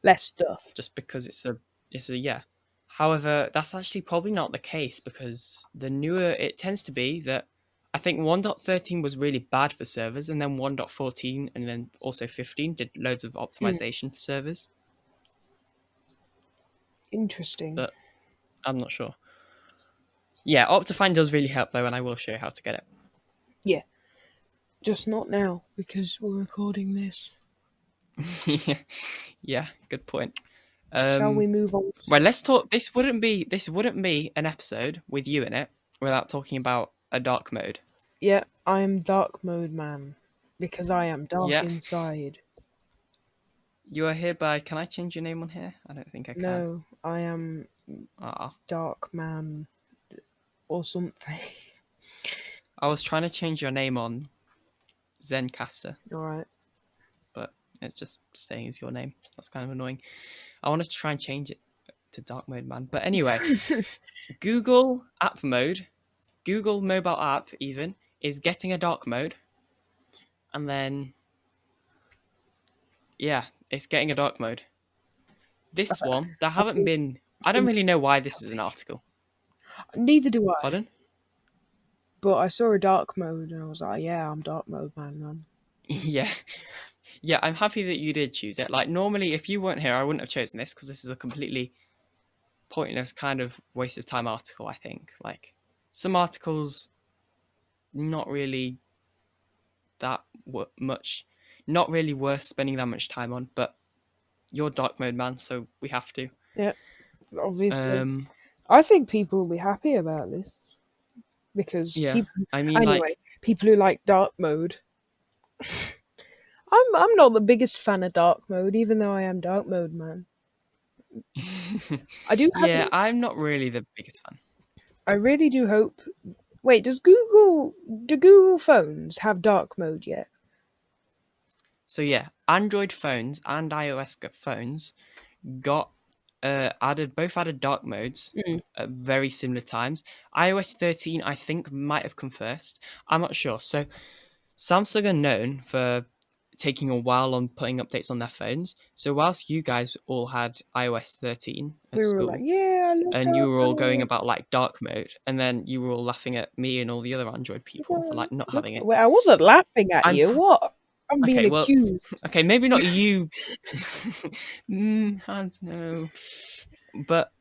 less stuff. just because it's a yeah. However, that's actually probably not the case because the newer it tends to be that I think 1.13 was really bad for servers, and then 1.14 and then also 15 did loads of Hmm, optimization for servers, interesting. but I'm not sure. Yeah, Optifine does really help though, and I will show you how to get Yeah, just not now because we're recording this. it. Yeah, good point. Shall we Um, move on? well, let's talk. This wouldn't be an episode with you in it without talking about a dark mode. Yeah, I am dark mode man because I am dark Yeah, inside. you are hereby. Can I change your name on here? I don't think I can. No, I am Ah, dark man or something. I was trying to change your name on Zencaster, All right. but It's just staying as your name. That's kind of annoying. I wanted to try and change it to dark mode, man. But anyway, Google app mode, Google mobile app even is getting a dark mode, and then yeah, it's getting a dark mode. This one, there I haven't think been. I don't some really people know will why be this is an happy. article. Neither do I. Pardon? But I saw a dark mode and I was like, yeah, I'm dark mode man. Yeah. Yeah, I'm happy that you did choose it. Like, normally, if you weren't here, I wouldn't have chosen this because this is a completely pointless kind of waste of time article, I think. Like, some articles, not really that much, not really worth spending that much time on, but you're dark mode man, so we have to. Yeah, obviously. Um, I think people will be happy about this because yeah, people, I mean, anyway, like, people who like dark mode. I'm not the biggest fan of dark mode, even though I am dark mode man. I do have yeah, I'm not really the biggest fan. I really do hope. Wait, do Google phones have dark mode yet? So yeah, Android phones and iOS phones got both added dark modes Mm. at very similar times. iOS 13, I think, might have come first. I'm not sure. So Samsung are known for taking a while on putting updates on their phones. So whilst you guys all had iOS 13 We at were like, school, yeah, I love and you dark were all going mode. about like dark mode, and then you were all laughing at me and all the other Android people for like not Look, having it. well, I wasn't laughing at I'm you. What? I'm being okay. Well, accused. okay, maybe not you. I don't know, but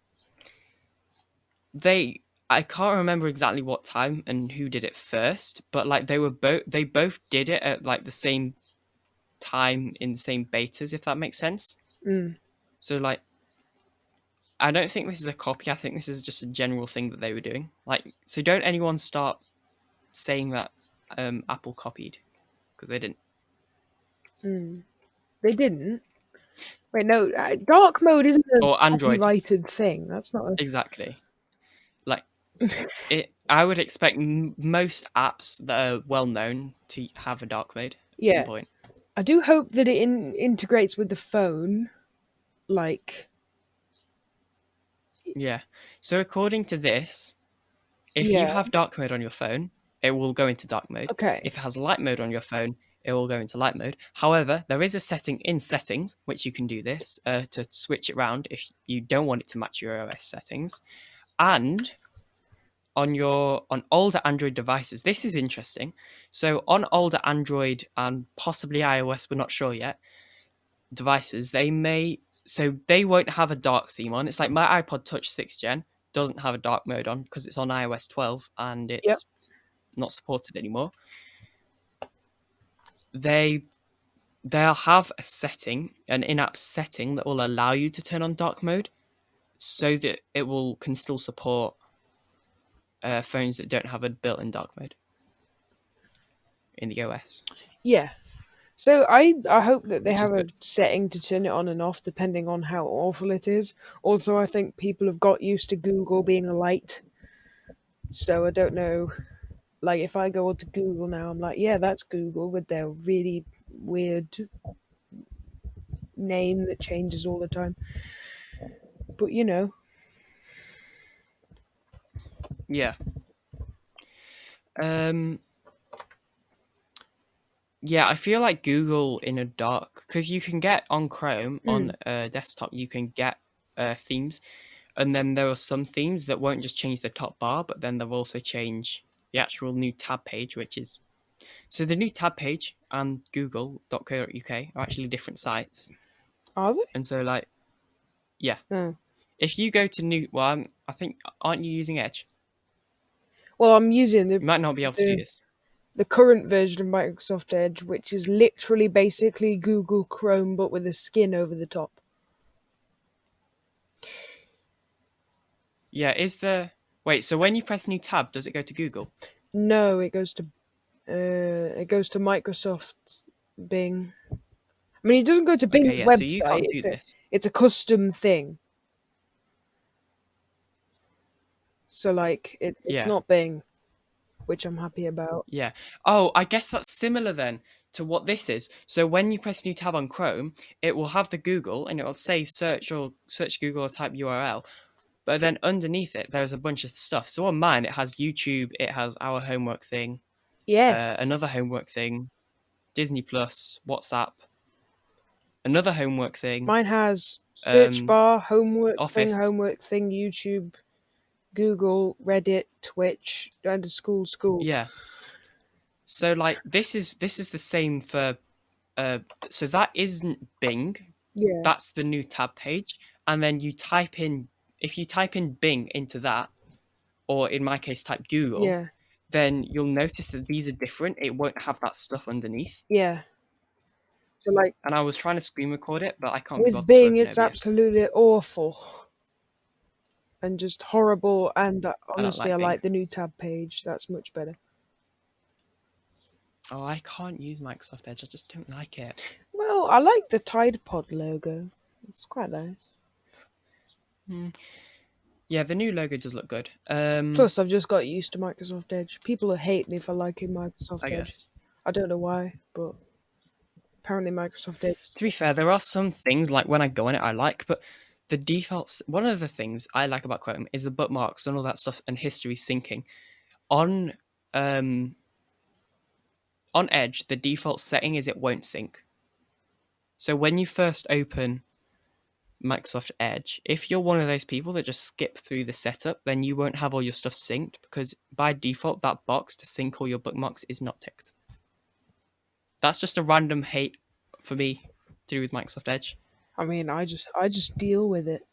they. I can't remember exactly what time and who did it first, but like they both did it at like the same time in the same betas, if that makes sense. Mm. So like I don't think this is a copy. I think this is just a general thing that they were doing. Like, so don't anyone start saying that Apple copied because they didn't. Mm. They didn't. Wait, no. Dark mode isn't a Or Android, copyrighted thing. That's not a. exactly. Like it, I would expect most apps that are well known to have a dark mode at some Yeah, point. I do hope that it integrates with the phone. Like, Yeah. So according to this, if you yeah, have dark mode on your phone, it will go into dark mode. okay, If it has light mode on your phone, it will go into light mode. However, there is a setting in settings which you can do this to switch it around if you don't want it to match your OS settings. And on older Android devices, this is interesting. So on older Android and possibly iOS, we're not sure yet, devices, they won't have a dark theme on. It's like my iPod Touch 6th Gen doesn't have a dark mode on because it's on iOS 12 and yep, it's not supported anymore. They they'll have a setting, an in-app setting that will allow you to turn on dark mode, so that it will can still support phones that don't have a built-in dark mode in the OS, yeah. So I hope that they which is have a good. setting to turn it on and off depending on how awful it is. Also, I think people have got used to Google being a light, so I don't know. Like if I go onto Google now, I'm like, yeah, that's Google with their really weird name that changes all the time. But Yeah. Um, yeah, I feel like Google in a dark because you can get on Chrome on mm, a desktop, you can get themes, and then there are some themes that won't just change the top bar, but then they'll also change the actual new tab page, which is so the new tab page and google.co.uk are actually different sites. are they? And so like yeah, Oh. if you go to new well, I think aren't you using Edge? Well, I'm using You might not be able to do the this. the current version of Microsoft Edge, which is literally basically Google Chrome but with a skin over the top. Yeah, is the wait, so when you press new tab, does it go to Google? No, it goes to Microsoft Bing. I mean, it doesn't go to Okay, Bing's yeah, so you website. can't do this. It's a custom thing. So like it's Yeah. not Bing, which I'm happy about. Yeah. Oh, I guess that's similar then. to what this is. So when you press new tab on Chrome, it will have the Google and it will say search or search Google or type URL. But then underneath it, there's a bunch of stuff. So on mine, it has YouTube, it has our homework thing, Yes. another homework thing, Disney Plus, WhatsApp, another homework thing, Mine has search um, bar, Office. homework thing, YouTube, Google, Reddit, Twitch, and school. Yeah. So like this is the same for uh so that isn't Bing. Yeah, That's the new tab page. And then you type in if you type in Bing into that, or in my case type Google, yeah, then you'll notice that these are different. It won't have that stuff underneath. yeah. So like And I was trying to screen record it, but I can't be with bothered to Bing, open it's OBS. absolutely awful and just horrible. And I don't honestly, I like Bing. like the new tab page. That's much better. Oh, I can't use Microsoft Edge. I just don't like it. Well, I like the Tide Pod logo. It's quite nice. Hmm. Yeah, the new logo does look good. Plus, I've just got used to Microsoft Edge. People hate me for liking I Microsoft Edge. guess. I don't know why, but apparently Microsoft Edge. To be fair, there are some things like when I go on it I like, but the defaults. One of the things I like about Chrome is the bookmarks and all that stuff and history syncing on um on Edge. The default setting is it won't sync. So when you first open Microsoft Edge, if you're one of those people that just skip through the setup, then you won't have all your stuff synced because by default that box to sync all your bookmarks is not ticked. That's just a random hate for me to do with Microsoft Edge. I mean, I just deal with it.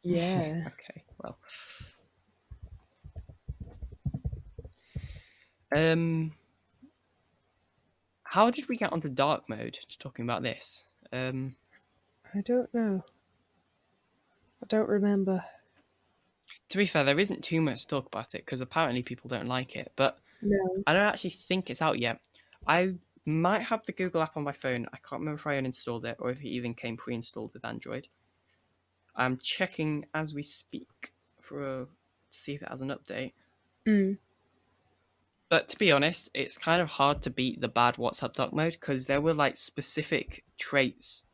Yeah. Okay, well. Um how did we get onto dark mode just talking about this? I don't know. I don't remember. To be fair, there isn't too much to talk about it because apparently people don't like it, but No. I don't actually think it's out yet. I might have the Google app on my phone. I can't remember if I uninstalled it or if it even came pre-installed with Android. I'm checking as we speak to see if it has an update. Mm. But to be honest, it's kind of hard to beat the bad WhatsApp dark mode because there were like specific traits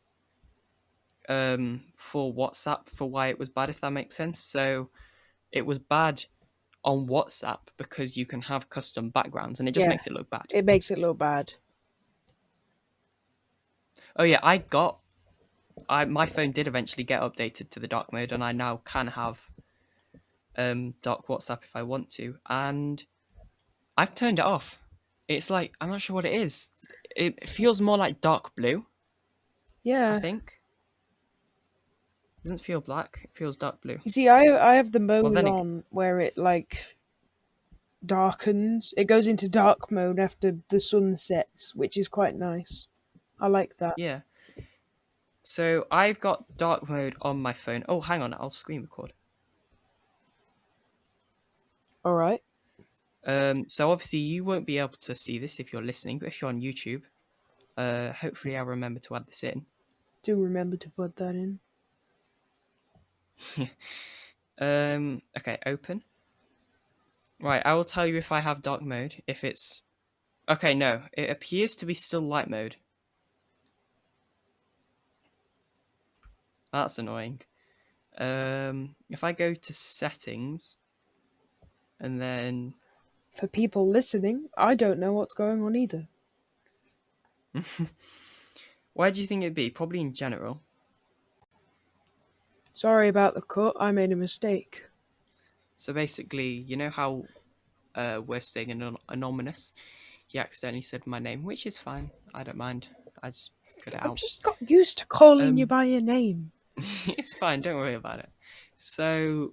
for WhatsApp for why it was bad, if that makes sense. So it was bad on WhatsApp because you can have custom backgrounds and it just Yeah. makes it look bad. It makes it look bad. Oh yeah, my phone did eventually get updated to the dark mode and I now can have dark WhatsApp if I want to, and I've turned it off. It's like I'm not sure what it is. It feels more like dark blue, I Yeah. think. It doesn't feel black, it feels dark blue. You see, I have the Well mode then on where it like darkens. It goes into dark mode after the sun sets, which is quite nice. I like that. yeah. So I've got dark mode on my phone. Oh, hang on, I'll screen record. All right. So obviously you won't be able to see this if you're listening, but if you're on YouTube, hopefully I'll remember to add this in. Do remember to put that in. Okay, open. Right, I will tell you if I have dark mode. If it's okay, no, it appears to be still light mode. That's annoying. If I go to settings and then For people listening, I don't know what's going on either. where do you think it'd be? Probably in general. Sorry about the cut. I made a mistake. So basically, you know how we're staying anonymous. He accidentally said my name, which is fine. I don't mind. I just cut it I've out. just got used to calling you Um, by your name. it's fine. Don't worry about it. So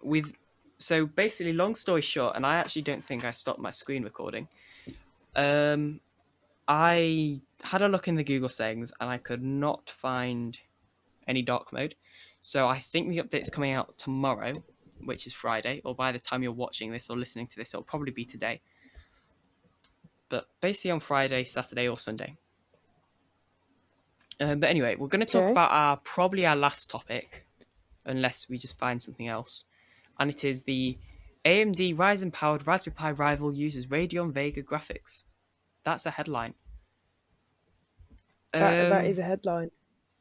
with so basically, long story short, and I actually don't think I stopped my screen recording. Um, I had a look in the Google settings and I could not find any dark mode. So I think the update's coming out tomorrow, which is Friday, or by the time you're watching this or listening to this, it'll probably be today. But basically on Friday, Saturday, or Sunday. But anyway, we're going to talk Okay. about probably our last topic, unless we just find something else, and it is the AMD Ryzen powered Raspberry Pi rival uses Radeon Vega graphics. That's a headline. That is Um, a headline.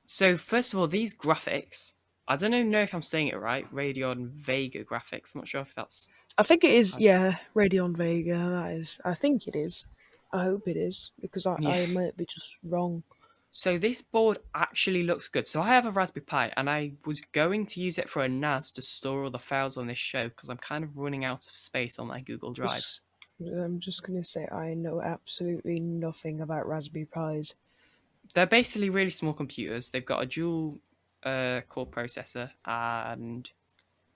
so first of all, these graphics. I don't even know if I'm saying it right. Radeon Vega graphics. I'm not sure if that's I think it is. how. Yeah, Radeon Vega. That is. I think it is. I hope it is because Yeah. I might be just wrong. So this board actually looks good. So I have a Raspberry Pi, and I was going to use it for a NAS to store all the files on this show because I'm kind of running out of space on my Google Drive. Just, I'm just gonna say I know absolutely nothing about Raspberry Pis. They're basically really small computers. They've got a dual core processor, and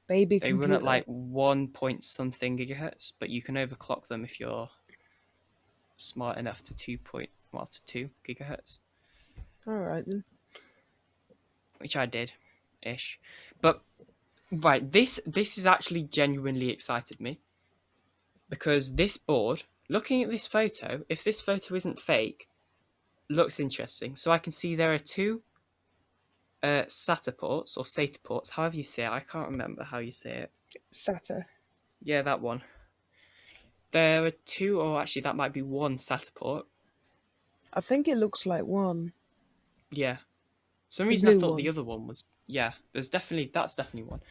Baby they run at computer. like 1 point something gigahertz, but you can overclock them if you're smart enough to 2 gigahertz, All right then. which I did, ish. But right, this is actually genuinely excited me because this board, looking at this photo, if this photo isn't fake, looks interesting. So I can see there are two SATA ports or SATA ports, however you say it. I can't remember how you say it. SATA. Yeah, that one. There are two, or actually, that might be one SATA port. I think it looks like one. Yeah. For some The reason I blue thought the one. other one was. Yeah, that's definitely one.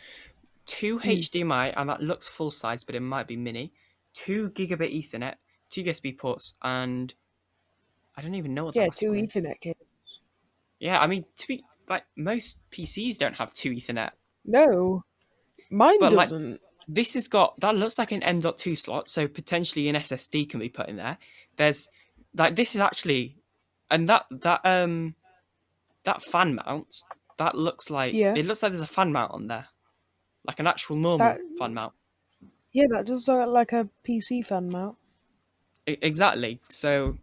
Two Mm. HDMI, and that looks full size, but it might be mini. 2 gigabit Ethernet, two USB ports, and I don't even know what the Yeah, last two one is. Ethernet cables. Yeah, I mean, to be like most PCs don't have two Ethernet, No, mine but like doesn't. this has got that looks like an M.2 slot, so potentially an SSD can be put in there. There's like this is actually, and that fan mount that Yeah, looks like there's a fan mount on there, like an actual normal that. fan mount. Yeah, that does look like a PC fan mount. Exactly. So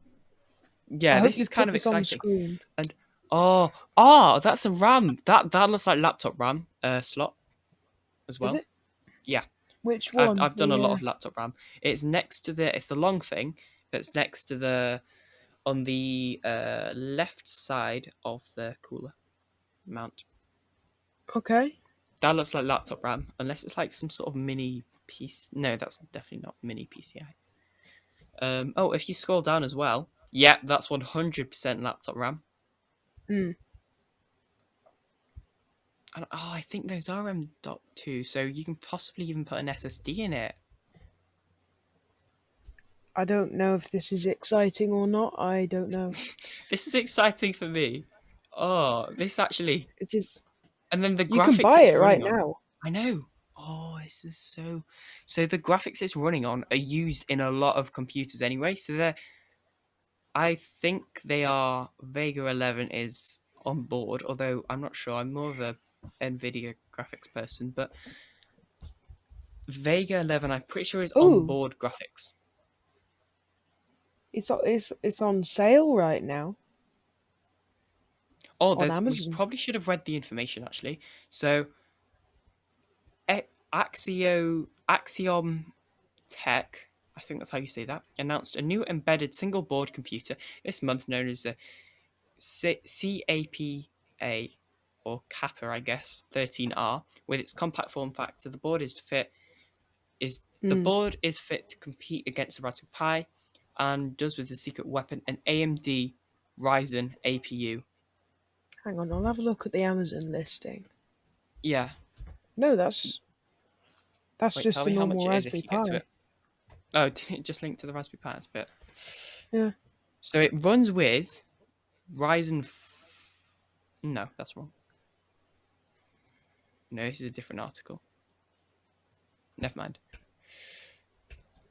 I yeah, hope this you is kind put of this on exciting. screen. And oh, that's a RAM. That looks like laptop RAM slot as Is well. it? Yeah, Which I've one? I've done a lot The of laptop RAM. It's next to it's the long thing that's next to the on the left side of the cooler mount. Okay. That looks like laptop RAM, unless it's like some sort of mini piece. No, that's definitely not mini PCI. Oh, if you scroll down as well, yeah, that's 100% laptop RAM. Hmm. And I think those are M.2, so you can possibly even put an SSD in it. I don't know if this is exciting or not. I don't know. This is exciting for me. Oh, this actually, It is. and then the You can graphics buy it's it right running on. now. I know. Oh, this is so. So the graphics it's running on are used in a lot of computers anyway. So they're. I think they are. Vega 11 is on board, although I'm not sure. I'm more of a Nvidia graphics person, but Vega 11, I'm pretty sure is on Oh, board graphics. it's on sale right now Oh, on there's. We Amazon. probably should have read the information actually. So Axiom Tech, I think that's how you say that, announced a new embedded single board computer this month known as the CAPA or Kappa, I guess, 13R. With its compact form factor, the Hmm. board is fit to compete against the Raspberry Pi, and does with the secret weapon an AMD Ryzen APU. Hang on, I'll have a look at the Amazon listing. Yeah, No, that's wait, tell just a me how normal much it is if Raspberry you get to Pi. it. Oh, didn't it just link to the Raspberry Pi? That's a bit. Yeah. So it runs with Ryzen. No, that's wrong. No, this is a different article. Never mind.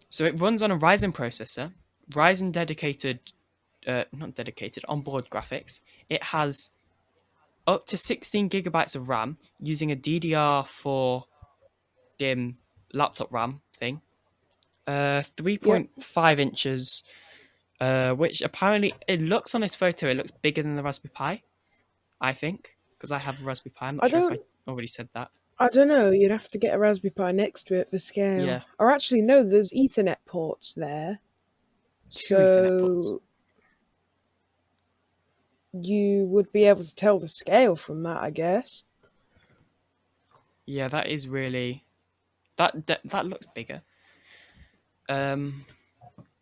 So it runs on a Ryzen processor, Ryzen not dedicated, onboard graphics. It has up to 16 gigabytes of RAM using a DDR4 DIMM laptop RAM thing. Yep. 3.5 inches, which apparently it looks on this photo, it looks bigger than the Raspberry Pi, I think, because I have a Raspberry Pi. I'm not I sure if I don't. already said that. I don't know. You'd have to get a Raspberry Pi next to it for scale. Yeah, Or actually, no. There's Ethernet ports there, two Ethernet ports. so you would be able to tell the scale from that, I guess. Yeah, that is really that looks bigger. Um,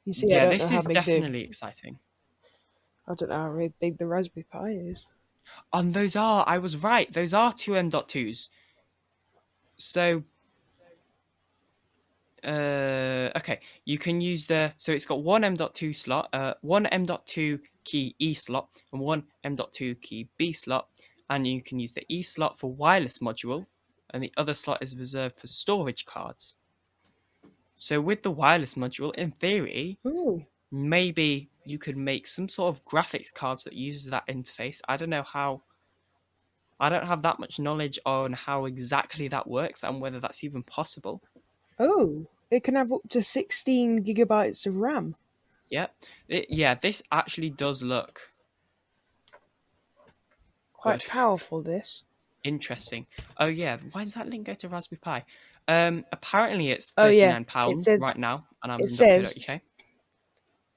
You see, I Yeah, don't know this how is big the definitely exciting. I don't know how big the Raspberry Pi is. And those are, I was right, those are two M.2s. So, okay, you can use so it's got one M.2 slot, one M.2 key E slot, and one M.2 key B slot. And you can use the E slot for wireless module, and the other slot is reserved for storage cards. So, with the wireless module, in theory, Oh, maybe you could make some sort of graphics cards that uses that interface. I don't know how. I don't have that much knowledge on how exactly that works and whether that's even possible. oh, it can have up to 16 gigabytes of RAM. Yeah, yeah. This actually does look Quite good, powerful, this. interesting. Oh yeah, why does that link go to Raspberry Pi? Apparently it's Oh thirty yeah, nine it pound right says now on it Amazon.co.uk. says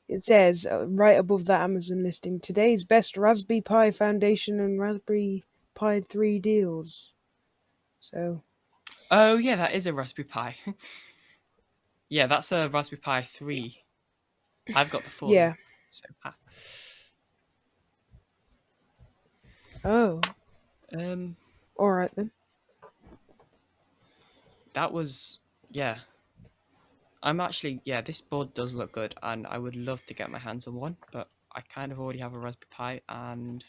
it says right above that Amazon listing, today's best Raspberry Pi Foundation and Raspberry Pi 3 deals. So Oh yeah, that is a Raspberry Pi. Yeah, that's a Raspberry Pi 3. I've got the 4 though. yeah. So Oh, um, all right then. that was yeah. I'm actually yeah. This board does look good, and I would love to get my hands on one, but I kind of already have a Raspberry Pi, and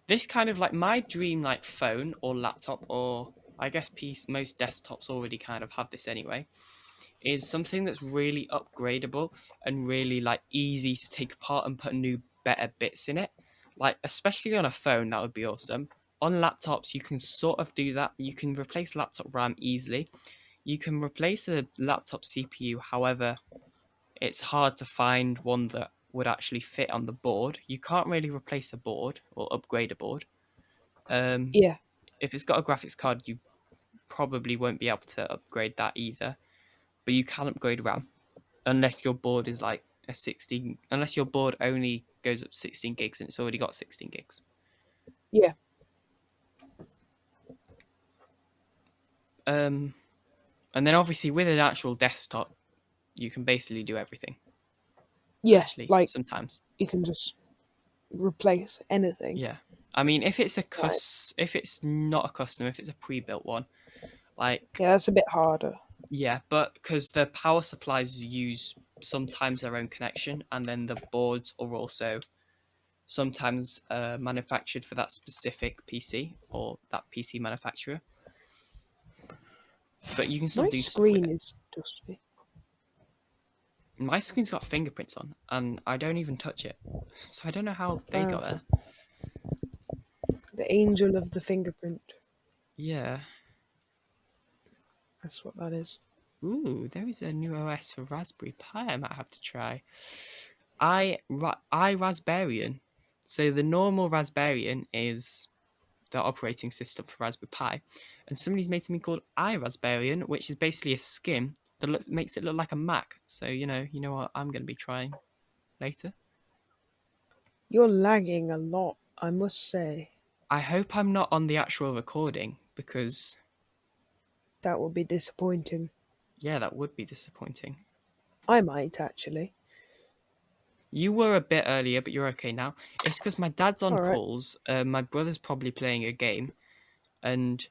this kind of like my dream like phone or laptop or I guess piece most desktops already kind of have this anyway is something that's really upgradable and really like easy to take apart and put new better bits in it. Like especially on a phone, that would be awesome. On laptops, you can sort of do that. You can replace laptop RAM easily. You can replace a laptop CPU. However, it's hard to find one that would actually fit on the board. You can't really replace a board or upgrade a board. Um, Yeah, if it's got a graphics card, you probably won't be able to upgrade that either. But you can upgrade RAM unless your board is like a 16. Unless your board only goes up 16 gigs and it's already got 16 gigs. yeah, Um, and then obviously with an actual desktop, you can basically do everything. yeah. Actually, Like sometimes, you can just replace anything. yeah. I mean, Right. if it's not a custom, if it's a pre-built one, like Yeah, that's a bit harder. yeah, but because the power supplies use sometimes their own connection, and then the boards are also sometimes manufactured for that specific PC or that PC manufacturer. But you can still My do stuff with screen it. is dusty. My screen's got fingerprints on, and I don't even touch it, so I don't know how they got Uh, there. the angel of the fingerprint. Yeah. That's what that is. Ooh, there is a new OS for Raspberry Pi. I might have to try. I Raspberrian. So the normal Raspberrian is the operating system for Raspberry Pi, and somebody's made something called iRaspberrian, which is basically a skin that makes it look like a Mac. So you know what I'm going to be trying later. You're lagging a lot, I must say. I hope I'm not on the actual recording because That would be disappointing. yeah, that would be disappointing. I might actually. You were a bit earlier, but you're okay now. It's because my dad's on All right. calls. My brother's probably playing a game, and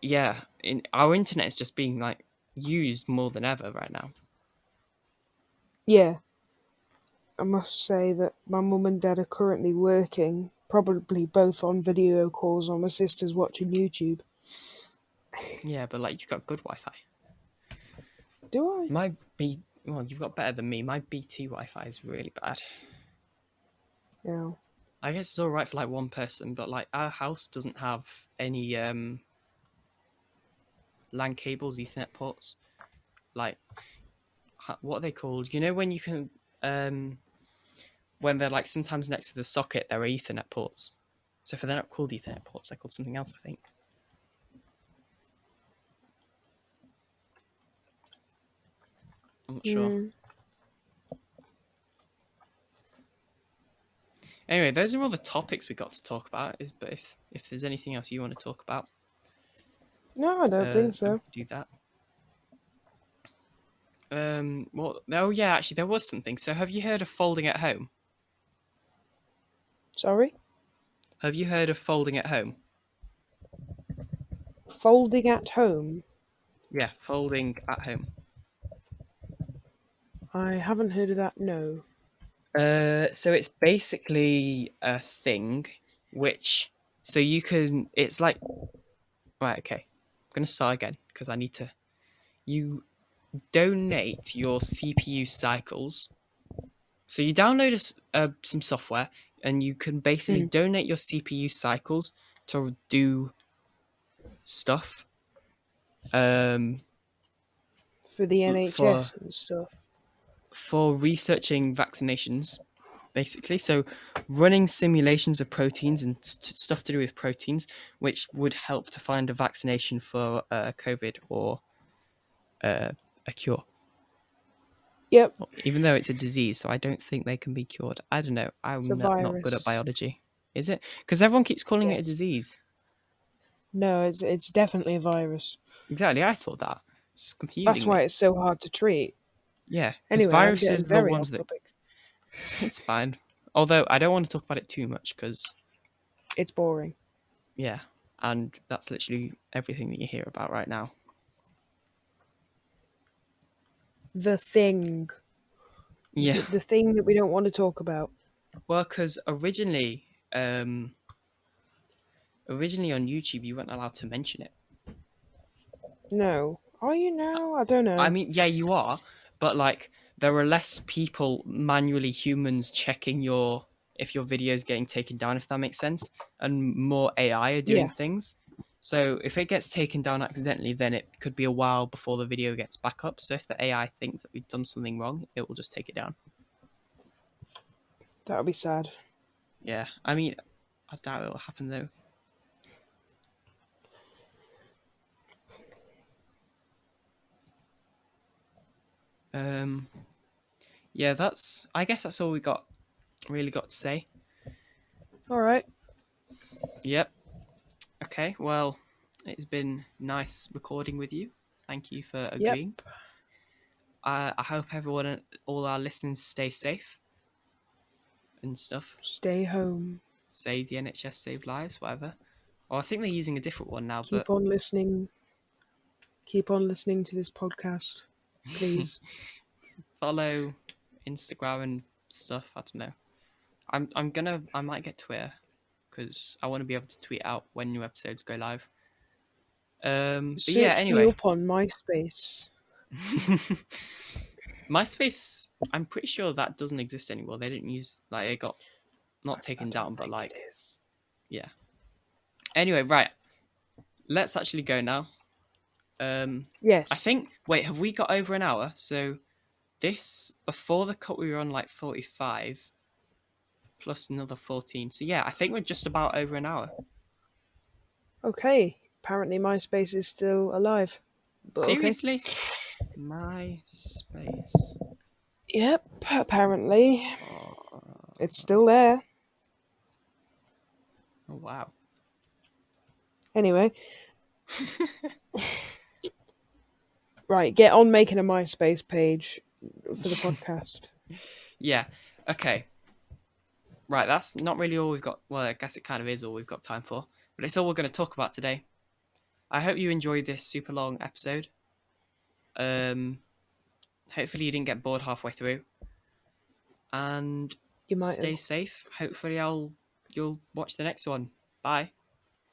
yeah, our internet is just being like used more than ever right now. Yeah, I must say that my mum and dad are currently working, probably both on video calls, while my sister's watching YouTube. Yeah, but like you've got good Wi-Fi. Do I? My B, well, you've got better than me. My BT Wi-Fi is really bad. Yeah. I guess it's all right for like one person, but like our house doesn't have any LAN cables, Ethernet ports. Like what are they called? You know when you can when they're like sometimes next to the socket, there are Ethernet ports. So if they're not called Ethernet ports, they're called something else, I think. I'm not sure. Hmm. Anyway, those are all the topics we got to talk about. But if there's anything else you want to talk about, No, I don't think then we so. can do that. Well, oh yeah, actually, there was something. So, have you heard of folding at home? Sorry? Have you heard of folding at home? Folding at home? Yeah, folding at home. I haven't heard of that, no. So it's basically a thing which, so you can, it's like, right, okay. I'm gonna start again because I need to. You donate your CPU cycles. So you download some software and you can basically Hmm. donate your CPU cycles to do stuff. Um, For the for NHS and stuff. researching vaccinations, basically. So, running simulations of proteins and stuff to do with proteins, which would help to find a vaccination for COVID or uh, a cure. Yep, Even though it's a disease, so I don't think they can be cured. I don't know. it's a I'm not good at virus. biology. Is it? Because everyone keeps calling it a Yes. disease. No, it's definitely a virus. Exactly. I thought that. It's just That's confusing why me. it's so hard to treat. Yeah, because Anyway, I'm viruses getting are the very ones off that. topic. It's fine. Although I don't want to talk about it too much because It's boring. yeah, and that's literally everything that you hear about right now. The thing. Yeah, The thing that we don't want to talk about. well, because originally on YouTube you weren't allowed to mention it. No. Are you now? I don't I know. mean, yeah, you are, but like there are less people, manually humans, checking your if your video is getting taken down, if that makes sense, and more AI are doing Yeah, things. So if it gets taken down accidentally, then it could be a while before the video gets back up. So if the AI thinks that we've done something wrong, it will just take it down. that would be sad. Yeah, I mean, I doubt it will happen though. Um, yeah, that's. I guess that's all we got. Really got to say. All right. Yep. Okay. Well, it's been nice recording with you. Thank you for Yep. agreeing. I hope everyone, all our listeners, stay safe and stuff. Stay home. Save the NHS, save lives, whatever. Or I think they're using a different one now, but Keep on listening. Keep on listening to this podcast, please. follow Instagram and stuff. I don't know. I might get Twitter because I want to be able to tweet out when new episodes go live. But yeah, Search me anyway. up on MySpace. MySpace, I'm pretty sure that doesn't exist anymore. They didn't use like it got not I taken down, don't but think it like is. yeah. Anyway, right. Let's actually go now. I Yes. think wait, have we got over an hour? So this before the cut we were on like 45 plus another 14. So yeah, I think we're just about over an hour. Okay. Apparently, MySpace is still alive. But okay. Seriously? MySpace. Yep. Apparently, Oh, it's still there. oh wow. Anyway, right. Get on making a MySpace page for the podcast. Yeah. Okay. Right, that's not really all we've got. Well, I guess it kind of is all we've got time for, but it's all we're going to talk about today. I hope you enjoyed this super long episode. Um, Hopefully you didn't get bored halfway through, and You might stay have. safe. Hopefully you'll watch the next one. Bye.